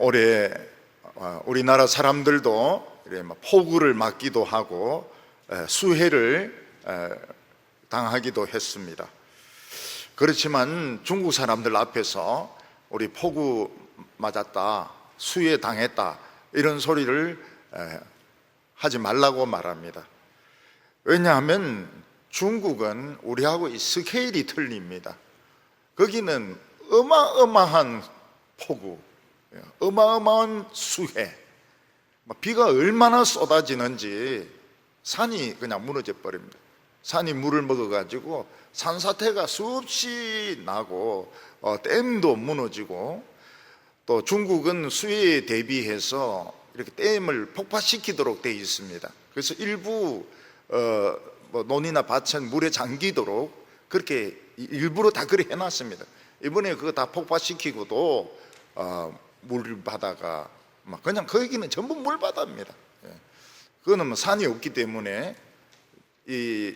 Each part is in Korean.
올해 우리나라 사람들도 폭우를 맞기도 하고 수해를 당하기도 했습니다. 그렇지만 중국 사람들 앞에서 우리 폭우 맞았다, 수해 당했다 이런 소리를 하지 말라고 말합니다. 왜냐하면 중국은 우리하고 이 스케일이 틀립니다. 거기는 어마어마한 폭우, 어마어마한 수해, 비가 얼마나 쏟아지는지 산이 그냥 무너져 버립니다. 산이 물을 먹어가지고 산사태가 수없이 나고 댐도 무너지고, 또 중국은 수해에 대비해서 이렇게 댐을 폭파시키도록 되어 있습니다. 그래서 일부 논이나 밭은 물에 잠기도록 그렇게 일부러 다 그렇게 해놨습니다. 이번에 그거 다 폭파시키고도 물바다가 그냥 거기는 전부 물바다입니다. 그거는 산이 없기 때문에 이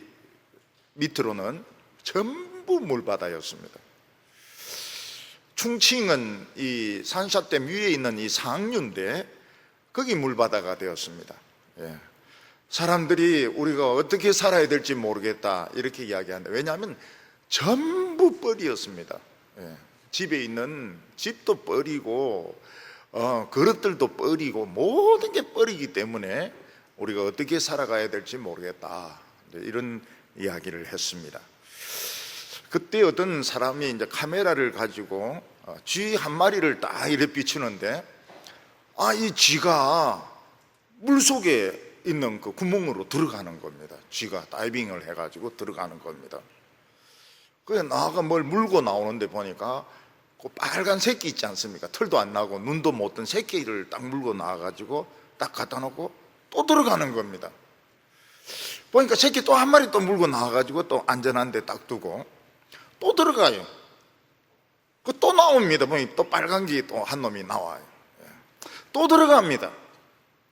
밑으로는 전부 물바다였습니다. 충칭은 이 산샤댐 위에 있는 이 상류인데 거기 물바다가 되었습니다. 사람들이 우리가 어떻게 살아야 될지 모르겠다 이렇게 이야기하는데, 왜냐하면 전부 뻘이었습니다. 집에 있는 집도 뻘이고 그릇들도 뻘이고 모든 게 뻘이기 때문에 우리가 어떻게 살아가야 될지 모르겠다 이런 이야기를 했습니다. 그때 어떤 사람이 이제 카메라를 가지고 쥐 한 마리를 딱 이렇게 비추는데, 이 쥐가 물속에 있는 그 구멍으로 들어가는 겁니다. 쥐가 다이빙을 해가지고 들어가는 겁니다. 그래 나가 뭘 물고 나오는데 보니까 그 빨간 새끼 있지 않습니까? 털도 안 나고 눈도 못 뜬 새끼를 딱 물고 나와가지고 딱 갖다 놓고 또 들어가는 겁니다. 보니까 새끼 또 한 마리 또 물고 나와가지고 또 안전한 데 딱 두고 또 들어가요. 그 또 나옵니다. 보니 또 빨간 게 또 한 놈이 나와요. 또 들어갑니다.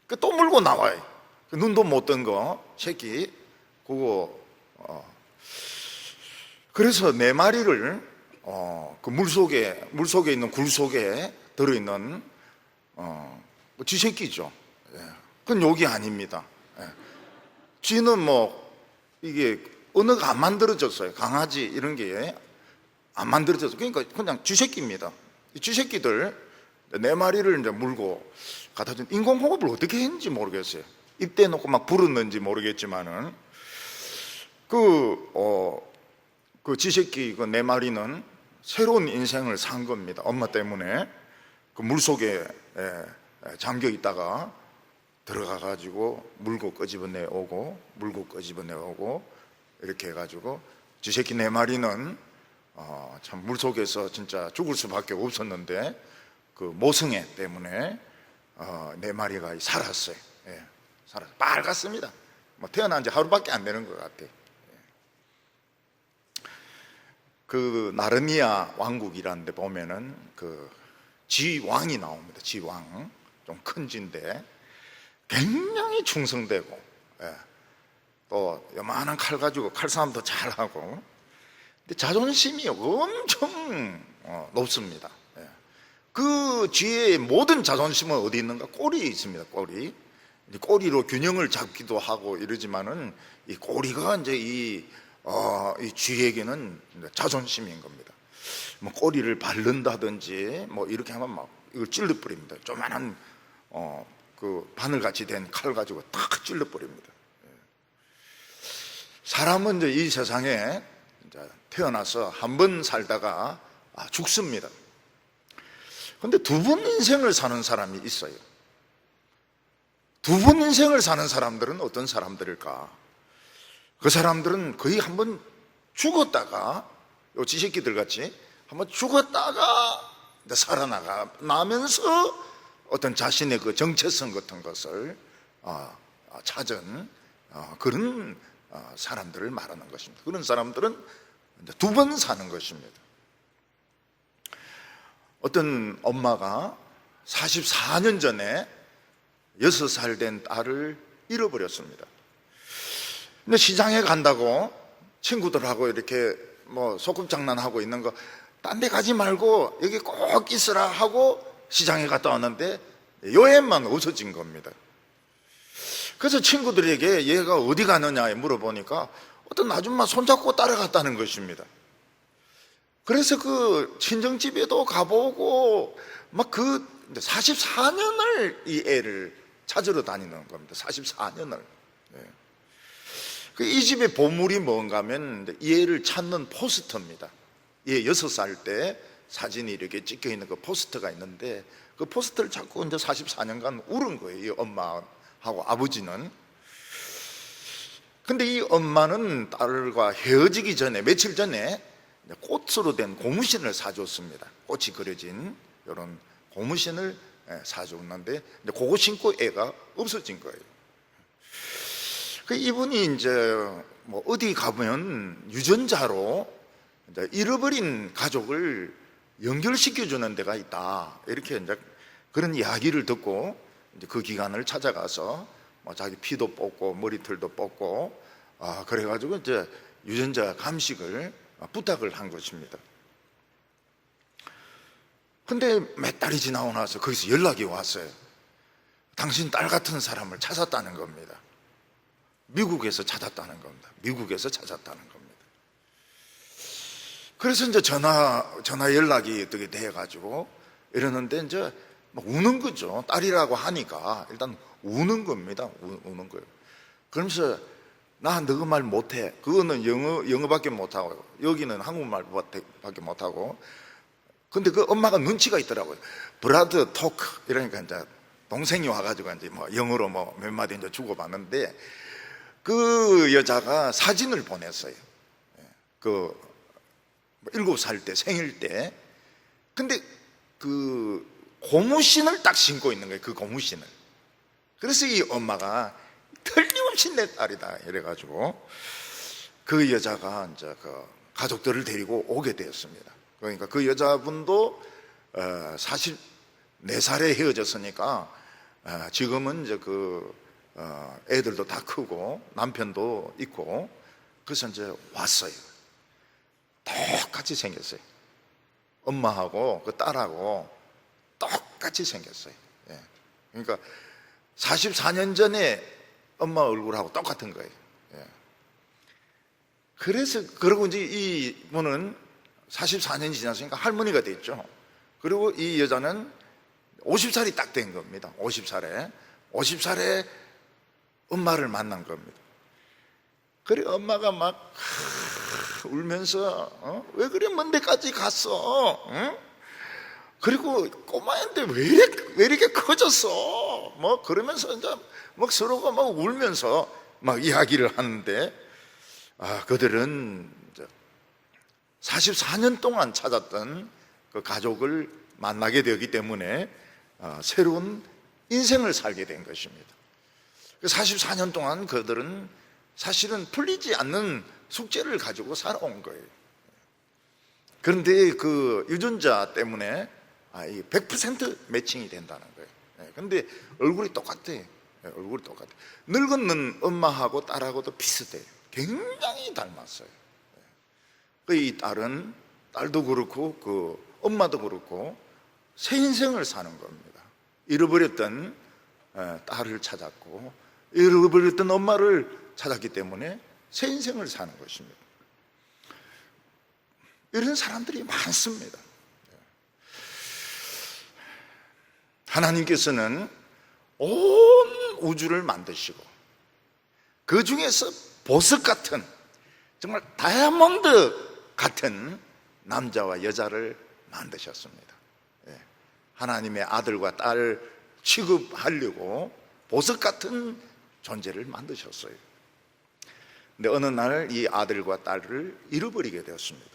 그 또 물고 나와요. 그 눈도 못 뜬 거 새끼 그거 그래서 네 마리를 그 물속에 있는 굴 속에 들어있는 쥐새끼죠. 그건 욕이 아닙니다. 쥐는 이게 언어가 안 만들어졌어요. 강아지 이런 게 안 만들어졌어요. 그러니까 그냥 쥐새끼입니다. 이 쥐새끼들 네 마리를 이제 물고 갖다 준, 인공호흡을 어떻게 했는지 모르겠어요. 입대 놓고 막 불었는지 모르겠지만은 그 쥐새끼 그 네 마리는 새로운 인생을 산 겁니다. 엄마 때문에 그 물속에 잠겨 있다가 들어가가지고 물고 끄집어내 오고 물고 끄집어내 오고 이렇게 해가지고 쥐새끼 네 마리는 참 물속에서 진짜 죽을 수밖에 없었는데 그 모성애 때문에 네 마리가 살았어요. 살았어요. 빨갛습니다. 태어난 지 하루밖에 안 되는 것 같아요. 그 나르니아 왕국이라는 데 보면은 그 쥐왕이 나옵니다. 쥐왕, 좀 큰 쥐인데 굉장히 충성되고, 또 요만한 칼 가지고 칼싸움도 잘하고, 근데 자존심이 엄청 높습니다. 그 쥐의 모든 자존심은 어디 있는가? 꼬리에 있습니다. 꼬리로 균형을 잡기도 하고 이러지만은 이 꼬리가 이제 이 쥐에게는 자존심인 겁니다. 꼬리를 바른다든지 이렇게 하면 막 이걸 찔러버립니다. 조만한 그 바늘같이 된 칼 가지고 탁 찔러버립니다. 사람은 이제 이 세상에 이제 태어나서 한 번 살다가 죽습니다. 그런데 두 번 인생을 사는 사람이 있어요. 두 번 인생을 사는 사람들은 어떤 사람들일까? 그 사람들은 거의 한 번 죽었다가, 요 쥐새끼들 같이 한번 죽었다가 살아나면서 어떤 자신의 그 정체성 같은 것을 찾은 그런 사람들을 말하는 것입니다. 그런 사람들은 두 번 사는 것입니다. 어떤 엄마가 44년 전에 6살 된 딸을 잃어버렸습니다. 근데 시장에 간다고 친구들하고 이렇게 소꿉장난하고 있는 거, 딴 데 가지 말고 여기 꼭 있으라 하고 시장에 갔다 왔는데 요엠만 없어진 겁니다. 그래서 친구들에게 얘가 어디 가느냐 물어보니까 어떤 아줌마 손잡고 따라갔다는 것입니다. 그래서 그 친정집에도 가보고 막 그 44년을 이 애를 찾으러 다니는 겁니다. 44년을. 이 집의 보물이 뭔가 하면 이 애를 찾는 포스터입니다. 얘 6살 때 사진이 이렇게 찍혀 있는 그 포스터가 있는데 그 포스터를 자꾸 이제 44년간 울은 거예요. 이 엄마하고 아버지는. 근데 이 엄마는 딸과 헤어지기 전에, 며칠 전에 꽃으로 된 고무신을 사줬습니다. 꽃이 그려진 이런 고무신을 사줬는데 그거 신고 애가 없어진 거예요. 이분이 이제 뭐 어디 가면 유전자로 이제 잃어버린 가족을 연결시켜 주는 데가 있다, 이렇게 이제 그런 이야기를 듣고 이제 그 기관을 찾아가서 뭐 자기 피도 뽑고 머리털도 뽑고 그래가지고 이제 유전자 감식을 부탁을 한 것입니다. 근데 몇 달이 지나고 나서 거기서 연락이 왔어요. 당신 딸 같은 사람을 찾았다는 겁니다. 미국에서 찾았다는 겁니다. 미국에서 찾았다는 겁니다. 그래서 이제 전화 연락이 어떻게 돼가지고 이러는데 이제 막 우는 거죠. 딸이라고 하니까 일단 우는 겁니다. 우는 거예요. 그러면서 나 너 그 말 못해. 그거는 영어밖에 못하고 여기는 한국말밖에 못하고. 근데 그 엄마가 눈치가 있더라고요. 브라드 토크 이러니까 이제 동생이 와가지고 이제 뭐 영어로 뭐 몇 마디 이제 주고받는데 그 여자가 사진을 보냈어요. 그 7살 때 생일 때. 근데 그 고무신을 딱 신고 있는 거예요. 그 고무신을. 그래서 이 엄마가 틀림없이 내 딸이다 이래가지고 그 여자가 이제 그 가족들을 데리고 오게 되었습니다. 그러니까 그 여자분도 사실 4살에 헤어졌으니까 지금은 이제 그 애들도 다 크고 남편도 있고 그래서 이제 왔어요. 똑같이 생겼어요. 엄마하고 그 딸하고 똑같이 생겼어요. 그러니까 44년 전에 엄마 얼굴하고 똑같은 거예요. 그래서 그러고 이제 이분은 44년이 지났으니까 할머니가 됐죠. 그리고 이 여자는 50살이 딱 된 겁니다. 50살에 엄마를 만난 겁니다. 그래 엄마가 막 울면서 왜 그래 먼 데까지 갔어? 응? 그리고 꼬마인데 왜 이렇게 커졌어? 뭐 그러면서 이제 막 서로가 막 울면서 막 이야기를 하는데 그들은 44년 동안 찾았던 그 가족을 만나게 되었기 때문에 새로운 인생을 살게 된 것입니다. 44년 동안 그들은 사실은 풀리지 않는 숙제를 가지고 살아온 거예요. 그런데 그 유전자 때문에 100% 매칭이 된다는 거예요. 그런데 얼굴이 똑같아요. 얼굴이 똑같아요. 늙은 엄마하고 딸하고도 비슷해요. 굉장히 닮았어요. 이 딸도 그렇고 그 엄마도 그렇고 새 인생을 사는 겁니다. 잃어버렸던 딸을 찾았고 잃어버렸던 엄마를 찾았기 때문에 새 인생을 사는 것입니다. 이런 사람들이 많습니다. 하나님께서는 온 우주를 만드시고 그 중에서 보석 같은 정말 다이아몬드 같은 남자와 여자를 만드셨습니다. 하나님의 아들과 딸을 취급하려고 보석 같은 존재를 만드셨어요. 근데 어느 날 이 아들과 딸을 잃어버리게 되었습니다.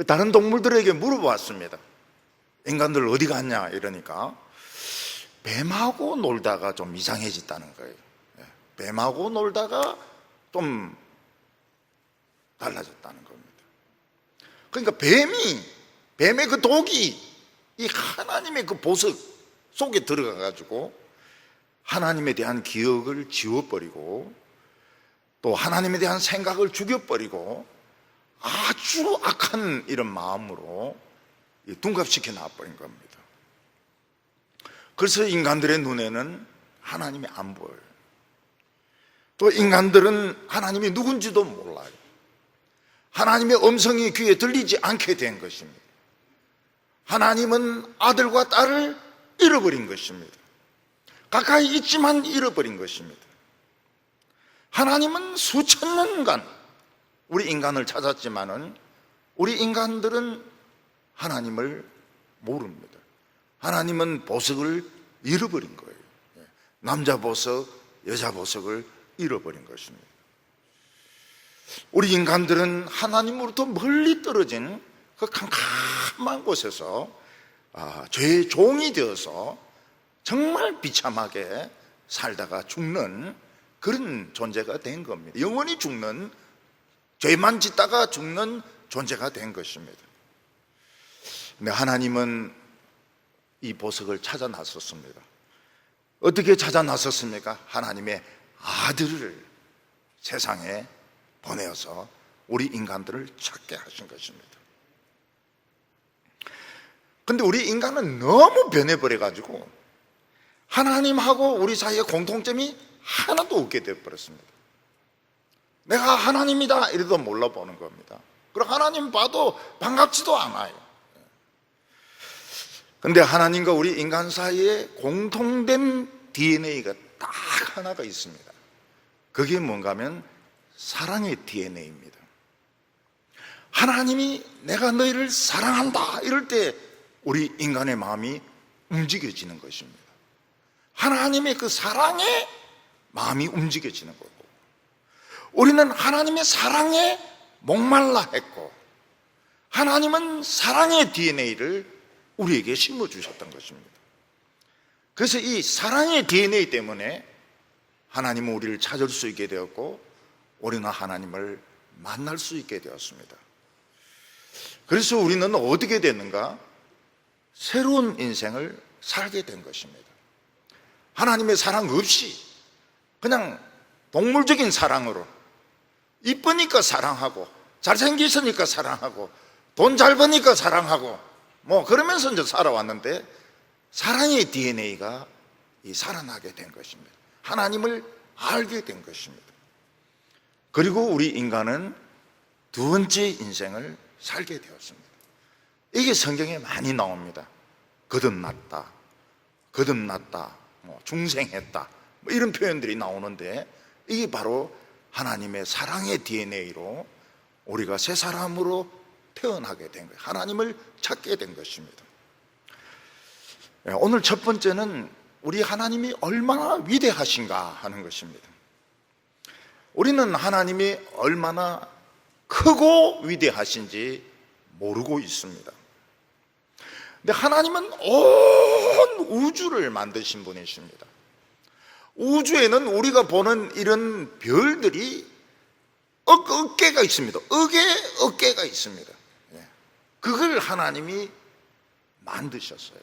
다른 동물들에게 물어보았습니다. 인간들 어디 갔냐 이러니까 뱀하고 놀다가 좀 이상해졌다는 거예요. 뱀하고 놀다가 좀 달라졌다는 겁니다. 그러니까 뱀의 그 독이 이 하나님의 그 보석 속에 들어가 가지고 하나님에 대한 기억을 지워버리고 또 하나님에 대한 생각을 죽여버리고 아주 악한 이런 마음으로 둔갑시켜 놔버린 겁니다. 그래서 인간들의 눈에는 하나님이 안 보여요. 또 인간들은 하나님이 누군지도 몰라요. 하나님의 음성이 귀에 들리지 않게 된 것입니다. 하나님은 아들과 딸을 잃어버린 것입니다. 가까이 있지만 잃어버린 것입니다. 하나님은 수천 년간 우리 인간을 찾았지만은 우리 인간들은 하나님을 모릅니다. 하나님은 보석을 잃어버린 거예요. 남자 보석, 여자 보석을 잃어버린 것입니다. 우리 인간들은 하나님으로부터 멀리 떨어진 그 캄캄한 곳에서 죄의 종이 되어서 정말 비참하게 살다가 죽는 그런 존재가 된 겁니다. 영원히 죽는, 죄만 짓다가 죽는 존재가 된 것입니다. 근데 하나님은 이 보석을 찾아 나섰습니다. 어떻게 찾아 나섰습니까? 하나님의 아들을 세상에 보내어서 우리 인간들을 찾게 하신 것입니다. 근데 우리 인간은 너무 변해버려가지고 하나님하고 우리 사이에 공통점이 하나도 없게 되어버렸습니다. 내가 하나님이다 이래도 몰라보는 겁니다. 그리고 하나님 봐도 반갑지도 않아요. 근데 하나님과 우리 인간 사이에 공통된 DNA가 딱 하나가 있습니다. 그게 뭔가 하면 사랑의 DNA입니다. 하나님이 내가 너희를 사랑한다 이럴 때 우리 인간의 마음이 움직여지는 것입니다. 하나님의 그 사랑에 마음이 움직여지는 거고, 우리는 하나님의 사랑에 목말라 했고, 하나님은 사랑의 DNA를 우리에게 심어주셨던 것입니다. 그래서 이 사랑의 DNA 때문에 하나님은 우리를 찾을 수 있게 되었고, 우리는 하나님을 만날 수 있게 되었습니다. 그래서 우리는 어떻게 됐는가? 새로운 인생을 살게 된 것입니다. 하나님의 사랑 없이 그냥 동물적인 사랑으로, 이쁘니까 사랑하고, 잘생겼으니까 사랑하고, 돈 잘 버니까 사랑하고, 그러면서 이제 살아왔는데, 사랑의 DNA가 살아나게 된 것입니다. 하나님을 알게 된 것입니다. 그리고 우리 인간은 두 번째 인생을 살게 되었습니다. 이게 성경에 많이 나옵니다. 거듭났다, 거듭났다, 중생했다, 이런 표현들이 나오는데, 이게 바로 하나님의 사랑의 DNA로 우리가 새 사람으로 태어나게 된 거예요. 하나님을 찾게 된 것입니다. 오늘 첫 번째는 우리 하나님이 얼마나 위대하신가 하는 것입니다. 우리는 하나님이 얼마나 크고 위대하신지 모르고 있습니다. 근데 하나님은 온 우주를 만드신 분이십니다. 우주에는 우리가 보는 이런 별들이 어깨가 있습니다. 어깨가 있습니다. 그걸 하나님이 만드셨어요.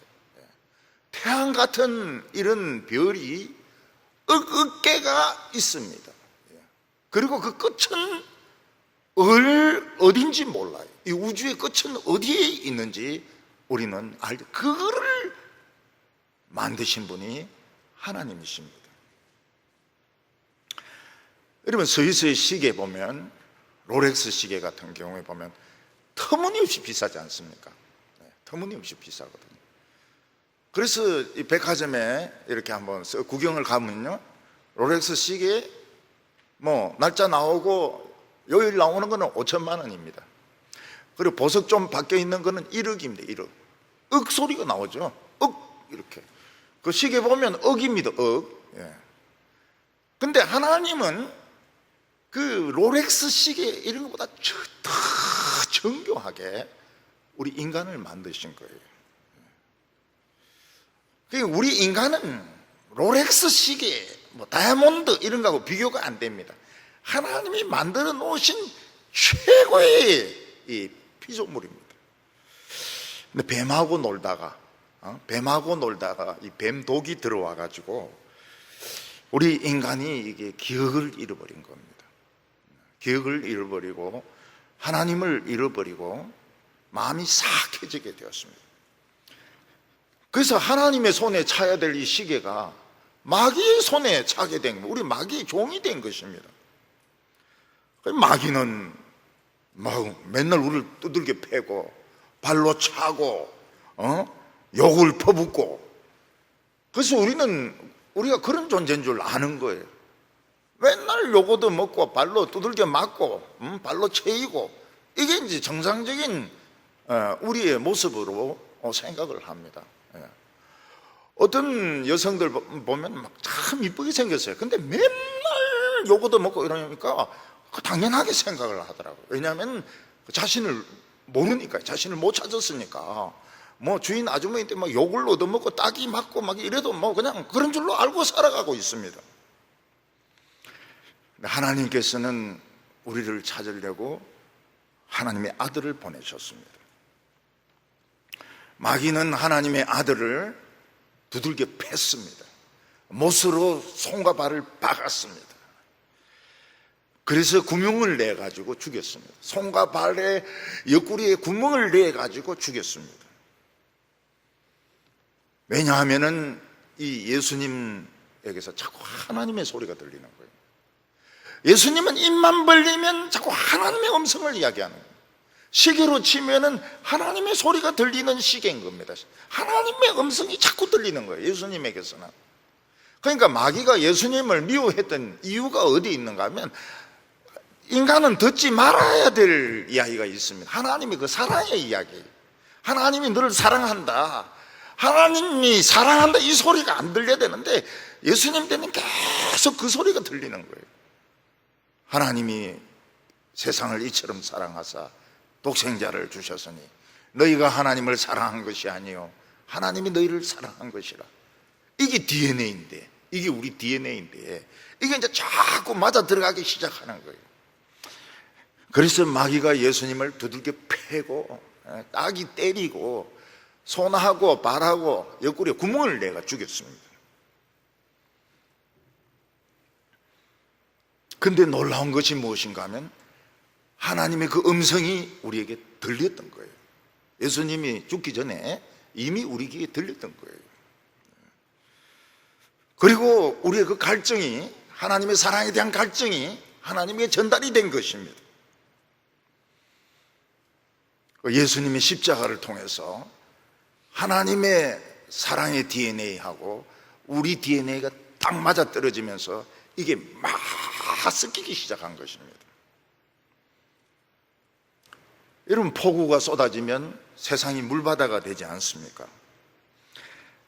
태양 같은 이런 별이 어깨가 있습니다. 그리고 그 끝은 어딘지 몰라요. 이 우주의 끝은 어디에 있는지 우리는 알죠. 그거를 만드신 분이 하나님이십니다. 여러분, 스위스의 시계 보면, 롤렉스 시계 같은 경우에 보면 터무니없이 비싸지 않습니까? 터무니없이 비싸거든요. 그래서 이 백화점에 이렇게 한번 구경을 가면요, 롤렉스 시계 날짜 나오고 요일 나오는 거는 5천만 원입니다. 그리고 보석 좀 바뀌어 있는 거는 1억입니다. 1억. 억 소리가 나오죠. 억, 이렇게. 그 시계 보면 억입니다. 억. 근데 하나님은 그 롤렉스 시계 이런 것보다 더 정교하게 우리 인간을 만드신 거예요. 그러니까 우리 인간은 롤렉스 시계, 다이아몬드 이런 거하고 비교가 안 됩니다. 하나님이 만들어 놓으신 최고의 이 피조물입니다. 근데 뱀하고 놀다가 이 뱀독이 들어와 가지고 우리 인간이 이게 기억을 잃어버린 겁니다. 기억을 잃어버리고 하나님을 잃어버리고 마음이 사악해지게 되었습니다. 그래서 하나님의 손에 차야 될 이 시계가 마귀의 손에 차게 된 거예요. 우리 마귀의 종이 된 것입니다. 마귀는 맨날 우리를 두들겨 패고 발로 차고 욕을 퍼붓고, 그래서 우리가 그런 존재인 줄 아는 거예요. 맨날 욕 얻어먹고 발로 두들겨 맞고 발로 채이고, 이게 이제 정상적인 우리의 모습으로 생각을 합니다. 어떤 여성들 보면 참 이쁘게 생겼어요. 근데 맨날 욕 얻어먹고 이러니까 당연하게 생각을 하더라고요. 왜냐하면 자신을 모르니까, 자신을 못 찾았으니까. 뭐 주인 아주머니한테 막 욕을 얻어먹고 따기 맞고 막 이래도 뭐 그냥 그런 줄로 알고 살아가고 있습니다. 하나님께서는 우리를 찾으려고 하나님의 아들을 보내셨습니다. 마귀는 하나님의 아들을 두들겨 팼습니다. 못으로 손과 발을 박았습니다. 그래서 구멍을 내가지고 죽였습니다. 손과 발에 옆구리에 구멍을 내가지고 죽였습니다. 왜냐하면은 이 예수님에게서 자꾸 하나님의 소리가 들리는 거예요. 예수님은 입만 벌리면 자꾸 하나님의 음성을 이야기하는 거예요. 시계로 치면은 하나님의 소리가 들리는 시계인 겁니다. 하나님의 음성이 자꾸 들리는 거예요, 예수님에게서는. 그러니까 마귀가 예수님을 미워했던 이유가 어디 있는가 하면, 인간은 듣지 말아야 될 이야기가 있습니다. 하나님이 그 사랑의 이야기, 하나님이 너를 사랑한다, 하나님이 사랑한다, 이 소리가 안 들려야 되는데 예수님 때는 계속 그 소리가 들리는 거예요. 하나님이 세상을 이처럼 사랑하사 독생자를 주셨으니 너희가 하나님을 사랑한 것이 아니요 하나님이 너희를 사랑한 것이라. 이게 DNA인데, 이게 우리 DNA인데, 이게 이제 자꾸 맞아 들어가기 시작하는 거예요. 그래서 마귀가 예수님을 두들겨 패고 따기 때리고 손하고 발하고 옆구리에 구멍을 내가 죽였습니다. 근데 놀라운 것이 무엇인가 하면 하나님의 그 음성이 우리에게 들렸던 거예요. 예수님이 죽기 전에 이미 우리 귀에 들렸던 거예요. 그리고 우리의 그 갈증이, 하나님의 사랑에 대한 갈증이 하나님에게 전달이 된 것입니다. 예수님의 십자가를 통해서 하나님의 사랑의 DNA하고 우리 DNA가 딱 맞아 떨어지면서 이게 막 섞이기 시작한 것입니다. 여러분, 폭우가 쏟아지면 세상이 물바다가 되지 않습니까?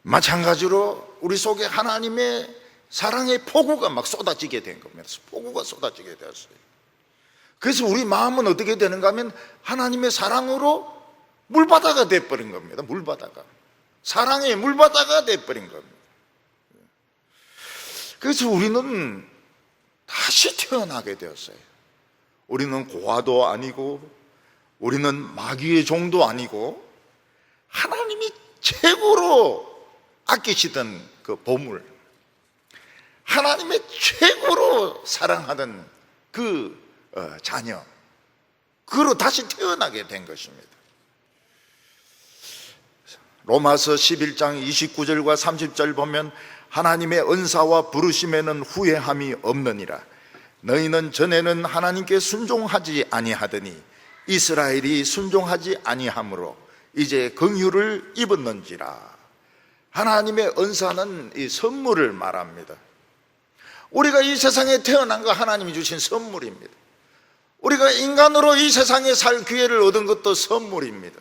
마찬가지로 우리 속에 하나님의 사랑의 폭우가 막 쏟아지게 된 겁니다. 폭우가 쏟아지게 되었어요. 그래서 우리 마음은 어떻게 되는가 하면 하나님의 사랑으로 물바다가 돼버린 겁니다. 물바다가, 사랑의 물바다가 돼버린 겁니다. 그래서 우리는 다시 태어나게 되었어요. 우리는 고아도 아니고 우리는 마귀의 종도 아니고 하나님이 최고로 아끼시던 그 보물, 하나님의 최고로 사랑하던 그 자녀, 그로 다시 태어나게 된 것입니다. 로마서 11장 29절과 30절 보면 하나님의 은사와 부르심에는 후회함이 없느니라. 너희는 전에는 하나님께 순종하지 아니하더니 이스라엘이 순종하지 아니하므로 이제 긍휼을 입었는지라. 하나님의 은사는 이 선물을 말합니다. 우리가 이 세상에 태어난 거 하나님이 주신 선물입니다. 우리가 인간으로 이 세상에 살 기회를 얻은 것도 선물입니다.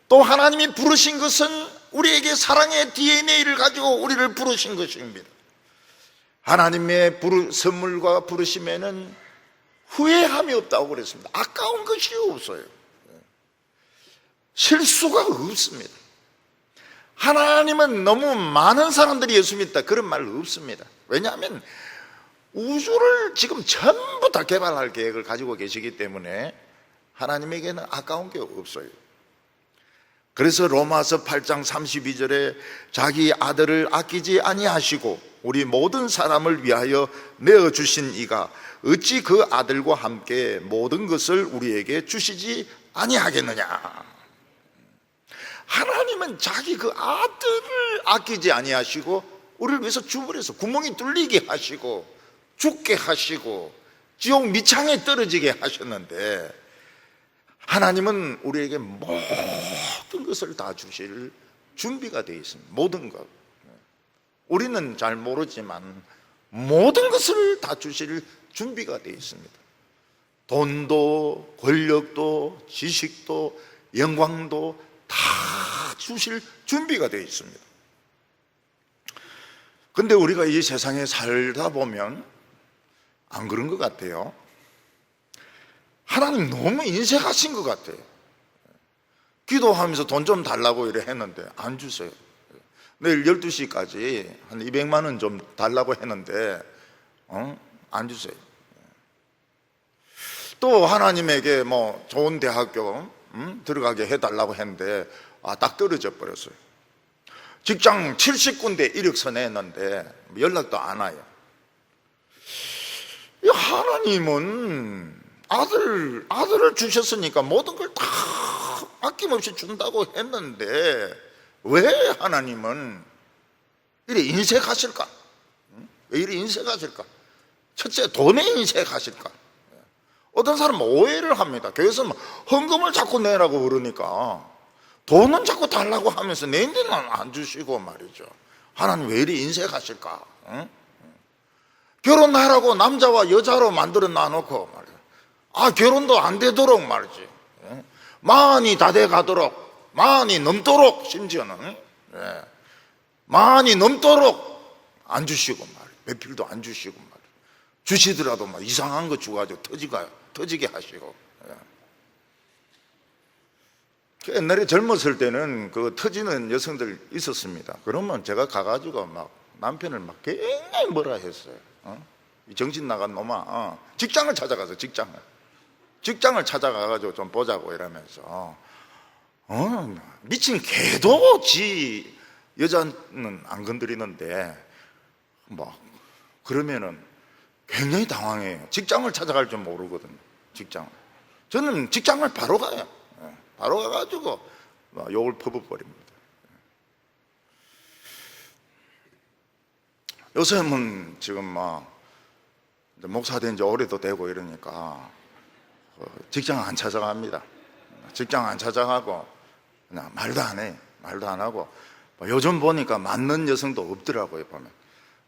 또 하나님이 부르신 것은 우리에게 사랑의 DNA를 가지고 우리를 부르신 것입니다. 하나님의 선물과 부르심에는 후회함이 없다고 그랬습니다. 아까운 것이 없어요. 실수가 없습니다. 하나님은 너무 많은 사람들이 예수 믿다 그런 말 없습니다. 왜냐하면 우주를 지금 전부 다 개발할 계획을 가지고 계시기 때문에 하나님에게는 아까운 게 없어요. 그래서 로마서 8장 32절에 자기 아들을 아끼지 아니하시고 우리 모든 사람을 위하여 내어주신 이가 어찌 그 아들과 함께 모든 것을 우리에게 주시지 아니하겠느냐. 하나님은 자기 그 아들을 아끼지 아니하시고 우리를 위해서 주물에서 구멍이 뚫리게 하시고 죽게 하시고 지옥 미창에 떨어지게 하셨는데, 하나님은 우리에게 모든 것을 다 주실 준비가 되어 있습니다. 모든 것. 우리는 잘 모르지만 모든 것을 다 주실 준비가 되어 있습니다. 돈도 권력도 지식도 영광도 다 주실 준비가 되어 있습니다. 근데 우리가 이 세상에 살다 보면 안 그런 것 같아요. 하나님 너무 인색하신 것 같아요. 기도하면서 돈 좀 달라고 이래 했는데 안 주세요. 내일 12시까지 한 200만 원 좀 달라고 했는데 안 주세요. 또 하나님에게 뭐 좋은 대학교 들어가게 해달라고 했는데 딱 떨어져 버렸어요. 직장 70군데 이력서 냈는데 연락도 안 와요. 하나님은 아들을 주셨으니까 모든 걸 다 아낌없이 준다고 했는데 왜 하나님은 이래 인색하실까? 왜 이래 인색하실까? 첫째, 돈에 인색하실까? 어떤 사람은 오해를 합니다. 교회에서 헌금을 자꾸 내라고 그러니까 돈은 자꾸 달라고 하면서 내 데는 안 주시고 말이죠. 하나님 왜 이리 인색하실까? 응? 결혼하라고 남자와 여자로 만들어 놔놓고 말이죠. 결혼도 안 되도록 말이지. 응? 만이 다 돼 가도록, 만이 넘도록, 심지어는 만이 넘도록 안 주시고 말이죠. 배필도 안 주시고 말이죠. 주시더라도 막 이상한 거 주가지고 터지게 하시고. 옛날에 젊었을 때는 그 터지는 여성들 있었습니다. 그러면 제가 가가지고 막 남편을 막 굉장히 뭐라 했어요. 정신 나간 놈아, 직장을 찾아가서 직장을 찾아가가지고 좀 보자고 이러면서 미친 개도 지 여자는 안 건드리는데 뭐 그러면은 굉장히 당황해요. 직장을 찾아갈 줄 모르거든요. 저는 직장을 바로 가요. 바로 가가지고 욕을 퍼붓버립니다. 요새는 지금 목사 된 지 오래도 되고 이러니까 직장 안 찾아갑니다. 직장 안 찾아가고 그냥 말도 안 해. 말도 안 하고 요즘 보니까 맞는 여성도 없더라고요. 보면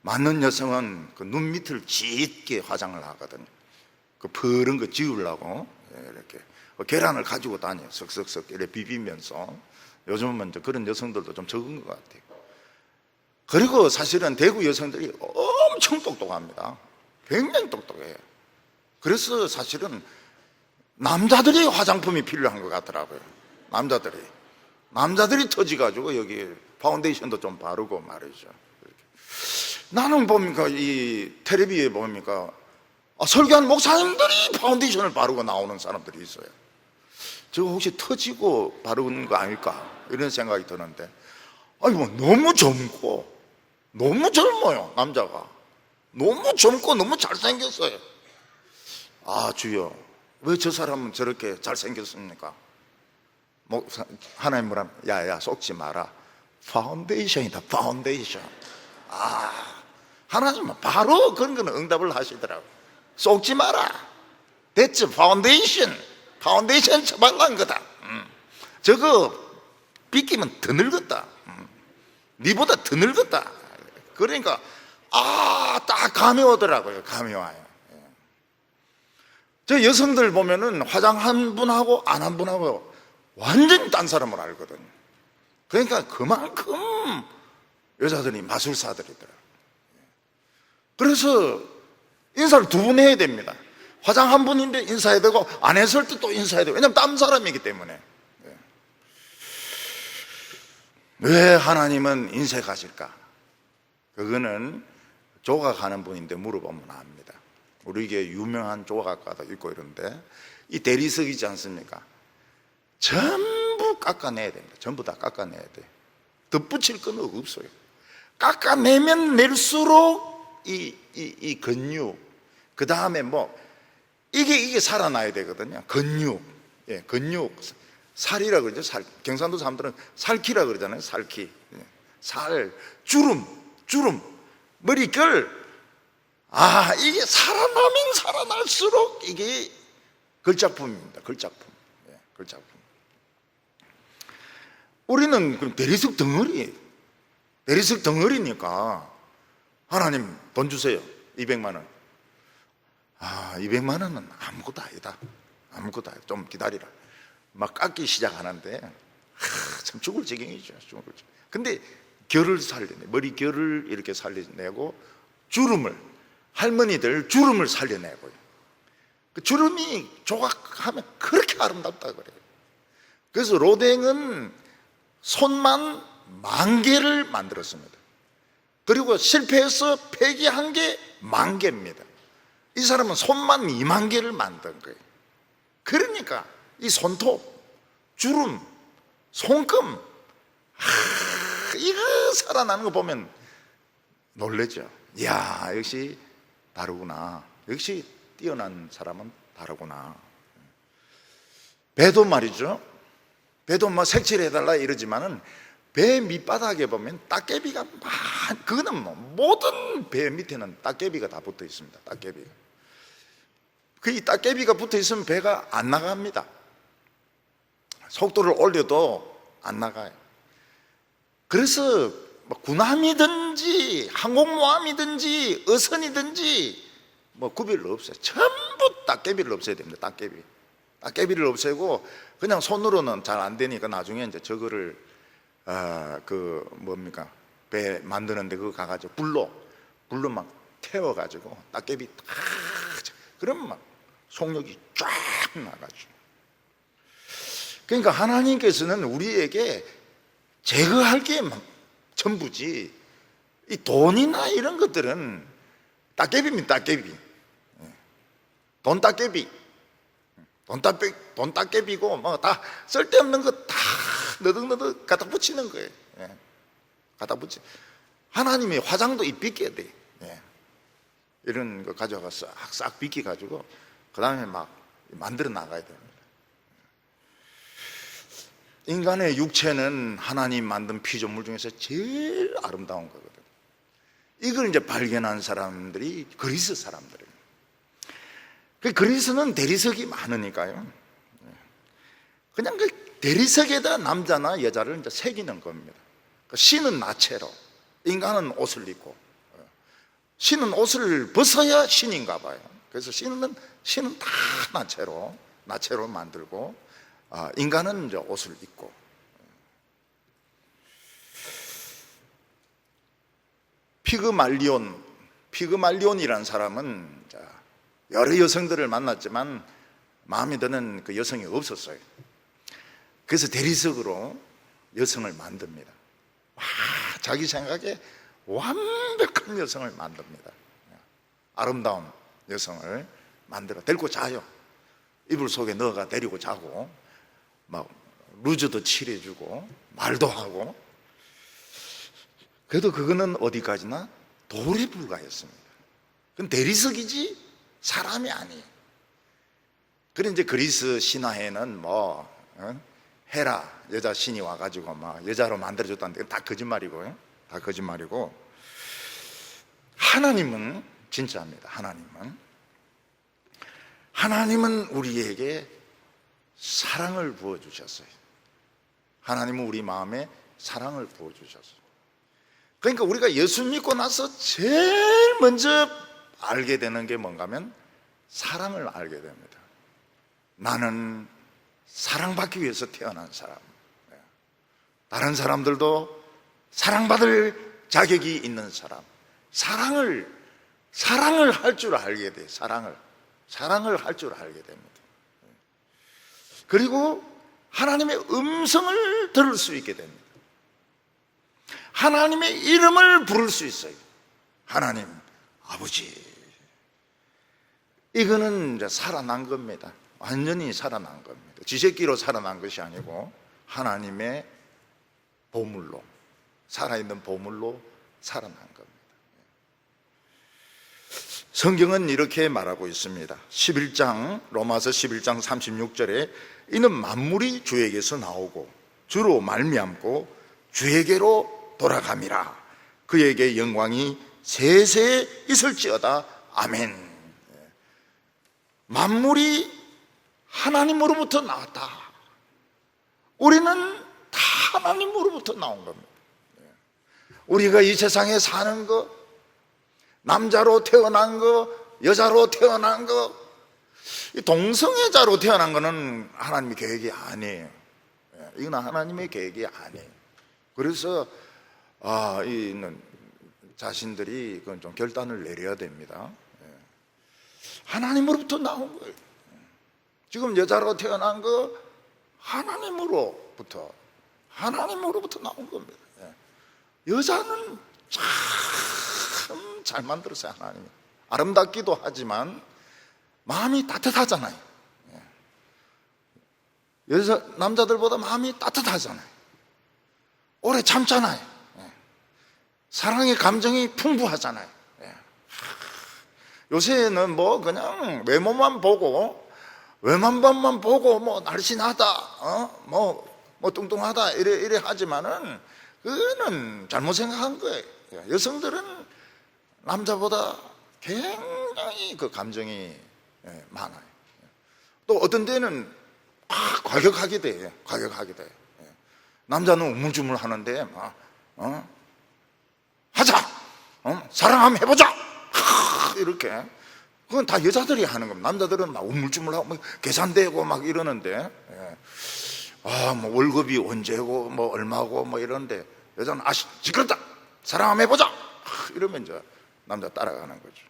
맞는 여성은 그 눈 밑을 짙게 화장을 하거든요. 그 푸른 거 지우려고 이렇게 계란을 가지고 다녀요. 석석석 이렇게 비비면서. 요즘은 이제 그런 여성들도 좀 적은 것 같아요. 그리고 사실은 대구 여성들이 엄청 똑똑합니다. 굉장히 똑똑해요. 그래서 사실은 남자들이 화장품이 필요한 것 같더라고요. 남자들이 터지가지고 여기 파운데이션도 좀 바르고 말이죠. 이렇게. 나는 보니까 이 텔레비에 보니까 설교한 목사님들이 파운데이션을 바르고 나오는 사람들이 있어요. 저거 혹시 터지고 바르는 거 아닐까 이런 생각이 드는데, 너무 젊고 너무 젊어요. 남자가 너무 젊고 너무 잘생겼어요. 주여, 왜 저 사람은 저렇게 잘생겼습니까? 하나님 뭐라, 야야 속지 마라, 파운데이션이다, 파운데이션. 하나님은 바로 그런 거는 응답을 하시더라고. 속지 마라, 됐지, 파운데이션 쳐발란 거다. 저거 빗기면 더 늙었다. 니보다 더 늙었다. 그러니까 딱 감이 오더라고요. 감이 와요. 저 여성들 보면은 화장 한 분하고 안 한 분하고 완전히 딴 사람을 알거든요. 그러니까 그만큼 여자들이 마술사들이더라고요. 그래서 인사를 두 번 해야 됩니다. 화장 한 분인데 인사해야 되고 안 했을 때 또 인사해야 되고. 왜냐면 딴 사람이기 때문에. 왜 하나님은 인색하실까? 그거는 조각하는 분인데 물어보면 압니다. 우리에게 유명한 조각가도 있고 이런데 이 대리석이지 않습니까? 전부 깎아내야 됩니다. 전부 다 깎아내야 돼. 덧붙일 건 없어요. 깎아내면 낼수록 이 근육, 그 다음에 이게 살아나야 되거든요. 근육. 살이라 그러죠. 경상도 사람들은 살키라 그러잖아요. 살키. 살, 주름, 머릿결. 이게 살아나면 살아날수록 이게 걸작품입니다. 걸작품. 걸작품. 우리는 그럼 대리석 덩어리니까 하나님 돈 주세요. 200만 원. 200만 원은 아무것도 아니다. 아무것도 아니다. 좀 기다리라. 막 깎기 시작하는데 참 죽을 지경이죠. 근데 결을 살려내, 머리결을 이렇게 살려내고 주름을, 할머니들 주름을 살려내고요. 그 주름이 조각하면 그렇게 아름답다 그래요. 그래서 로댕은 손만 10,000개를 만들었습니다. 그리고 실패해서 폐기한 게 10,000개입니다. 이 사람은 손만 20,000개를 만든 거예요. 그러니까 이 손톱, 주름, 손금, 이거 살아나는 거 보면 놀라죠. 이야, 역시 다르구나. 역시 뛰어난 사람은 다르구나. 배도 말이죠. 배도 뭐 색칠해달라 이러지만은 배 밑바닥에 보면 따개비가 그거는 모든 배 밑에는 따개비가 다 붙어 있습니다. 따개비가. 이 따개비가 붙어 있으면 배가 안 나갑니다. 속도를 올려도 안 나가요. 그래서 군함이든지 항공모함이든지 어선이든지 구별 없어요. 전부 따개비를 없애야 됩니다. 따개비를 없애고 그냥 손으로는 잘 안 되니까 나중에 이제 저거를 배 만드는데 그거 가가지고 불로 막 태워가지고 따개비 그러면 막 속력이 쫙 나가죠. 그러니까 하나님께서는 우리에게 제거할 게 전부지, 이 돈이나 이런 것들은 따개비입니다. 따개비. 돈 따개비고 다 쓸데없는 거 다 너덕너덕 갖다 붙이는 거예요. 갖다 붙이. 하나님이 화장도 입히게 돼. 이런 거 가져가서 싹 비켜가지고 그 다음에 막 만들어 나가야 됩니다. 인간의 육체는 하나님 만든 피조물 중에서 제일 아름다운 거거든요. 이걸 이제 발견한 사람들이 그리스 사람들이에요. 그리스는 대리석이 많으니까요. 그냥 그 대리석에다 남자나 여자를 이제 새기는 겁니다. 신은 나체로, 인간은 옷을 입고, 신은 옷을 벗어야 신인가 봐요. 그래서 신은 다 나체로 만들고, 인간은 이제 옷을 입고. 피그말리온이라는 사람은 여러 여성들을 만났지만 마음에 드는 그 여성이 없었어요. 그래서 대리석으로 여성을 만듭니다. 자기 생각에 완벽한 여성을 만듭니다. 아름다운 여성을 만들어 데리고 자요. 이불 속에 넣어가 데리고 자고 막 루즈도 칠해주고 말도 하고. 그래도 그거는 어디까지나 돌에 불과했습니다. 그건 대리석이지 사람이 아니에요. 그래 이제 그리스 신화에는 헤라 여자 신이 와가지고 막 여자로 만들어줬다는데 다 거짓말이고요. 다 거짓말이고, 하나님은 진짜입니다. 하나님은 우리에게 사랑을 부어주셨어요. 하나님은 우리 마음에 사랑을 부어주셨어요. 그러니까 우리가 예수 믿고 나서 제일 먼저 알게 되는 게 뭔가 하면 사랑을 알게 됩니다. 나는 사랑받기 위해서 태어난 사람. 다른 사람들도 사랑받을 자격이 있는 사람. 사랑을 할 줄 알게 돼요. 사랑을 할 줄 알게 됩니다. 그리고 하나님의 음성을 들을 수 있게 됩니다. 하나님의 이름을 부를 수 있어요. 하나님, 아버지. 이거는 이제 살아난 겁니다. 완전히 살아난 겁니다. 지새끼로 살아난 것이 아니고 하나님의 보물로, 살아있는 보물로 살아난 겁니다. 성경은 이렇게 말하고 있습니다. 로마서 11장 36절에 이는 만물이 주에게서 나오고 주로 말미암고 주에게로 돌아감이라. 그에게 영광이 세세 있을지어다. 아멘. 만물이 하나님으로부터 나왔다. 우리는 다 하나님으로부터 나온 겁니다. 우리가 이 세상에 사는 거, 남자로 태어난 거, 여자로 태어난 거, 동성애자로 태어난 거는 하나님의 계획이 아니에요. 이건 하나님의 계획이 아니에요. 그래서 이는 자신들이 그건 좀 결단을 내려야 됩니다. 하나님으로부터 나온 거예요. 지금 여자로 태어난 거 하나님으로부터 나온 겁니다. 여자는 참 잘 만들었어요. 하나님이. 아름답기도 하지만 마음이 따뜻하잖아요. 남자들보다 마음이 따뜻하잖아요. 오래 참잖아요. 사랑의 감정이 풍부하잖아요. 요새는 뭐 그냥 외모만 보고 뭐 날씬하다, 뭐 뚱뚱하다 이래 하지만은 그거는 잘못 생각한 거예요. 여성들은 남자보다 굉장히 그 감정이 많아요. 또 어떤 데는 과격하게 돼요. 남자는 우물쭈물 하는데 하자, 사랑 한번 해보자, 이렇게. 그건 다 여자들이 하는 겁니다. 남자들은 막 우물쭈물하고 막 계산되고 막 이러는데, 뭐 월급이 언제고 뭐 얼마고 뭐 이러는데, 여자는 시끄럽다, 사랑 한번 해보자, 이러면 이제 남자 따라가는 거죠.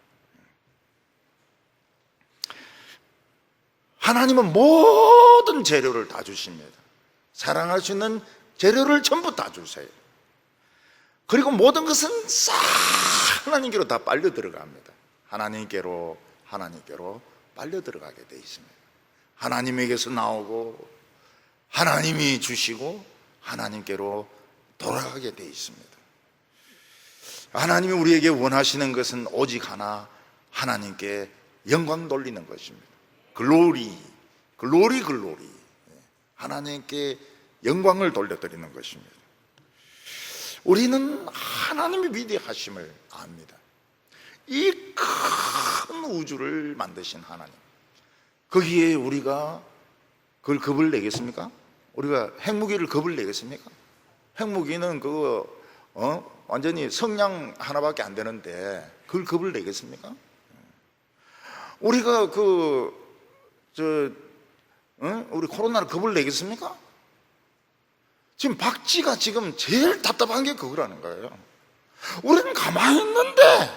하나님은 모든 재료를 다 주십니다. 사랑할 수 있는 재료를 전부 다 주세요. 그리고 모든 것은 싹 하나님께로 다 빨려 들어갑니다. 하나님께로 빨려 들어가게 돼 있습니다. 하나님에게서 나오고 하나님이 주시고 하나님께로 돌아가게 돼 있습니다. 하나님이 우리에게 원하시는 것은 오직 하나, 하나님께 영광 돌리는 것입니다. 글로리. 하나님께 영광을 돌려드리는 것입니다. 우리는 하나님의 위대하심을 압니다. 이 큰 우주를 만드신 하나님, 거기에 우리가 그걸 겁을 내겠습니까? 우리가 핵무기를 겁을 내겠습니까? 핵무기는 그거 완전히 성냥 하나밖에 안 되는데 그걸 겁을 내겠습니까? 우리가 우리 코로나를 겁을 내겠습니까? 지금 박쥐가 지금 제일 답답한 게 그거라는 거예요. 우리는 가만히 있는데,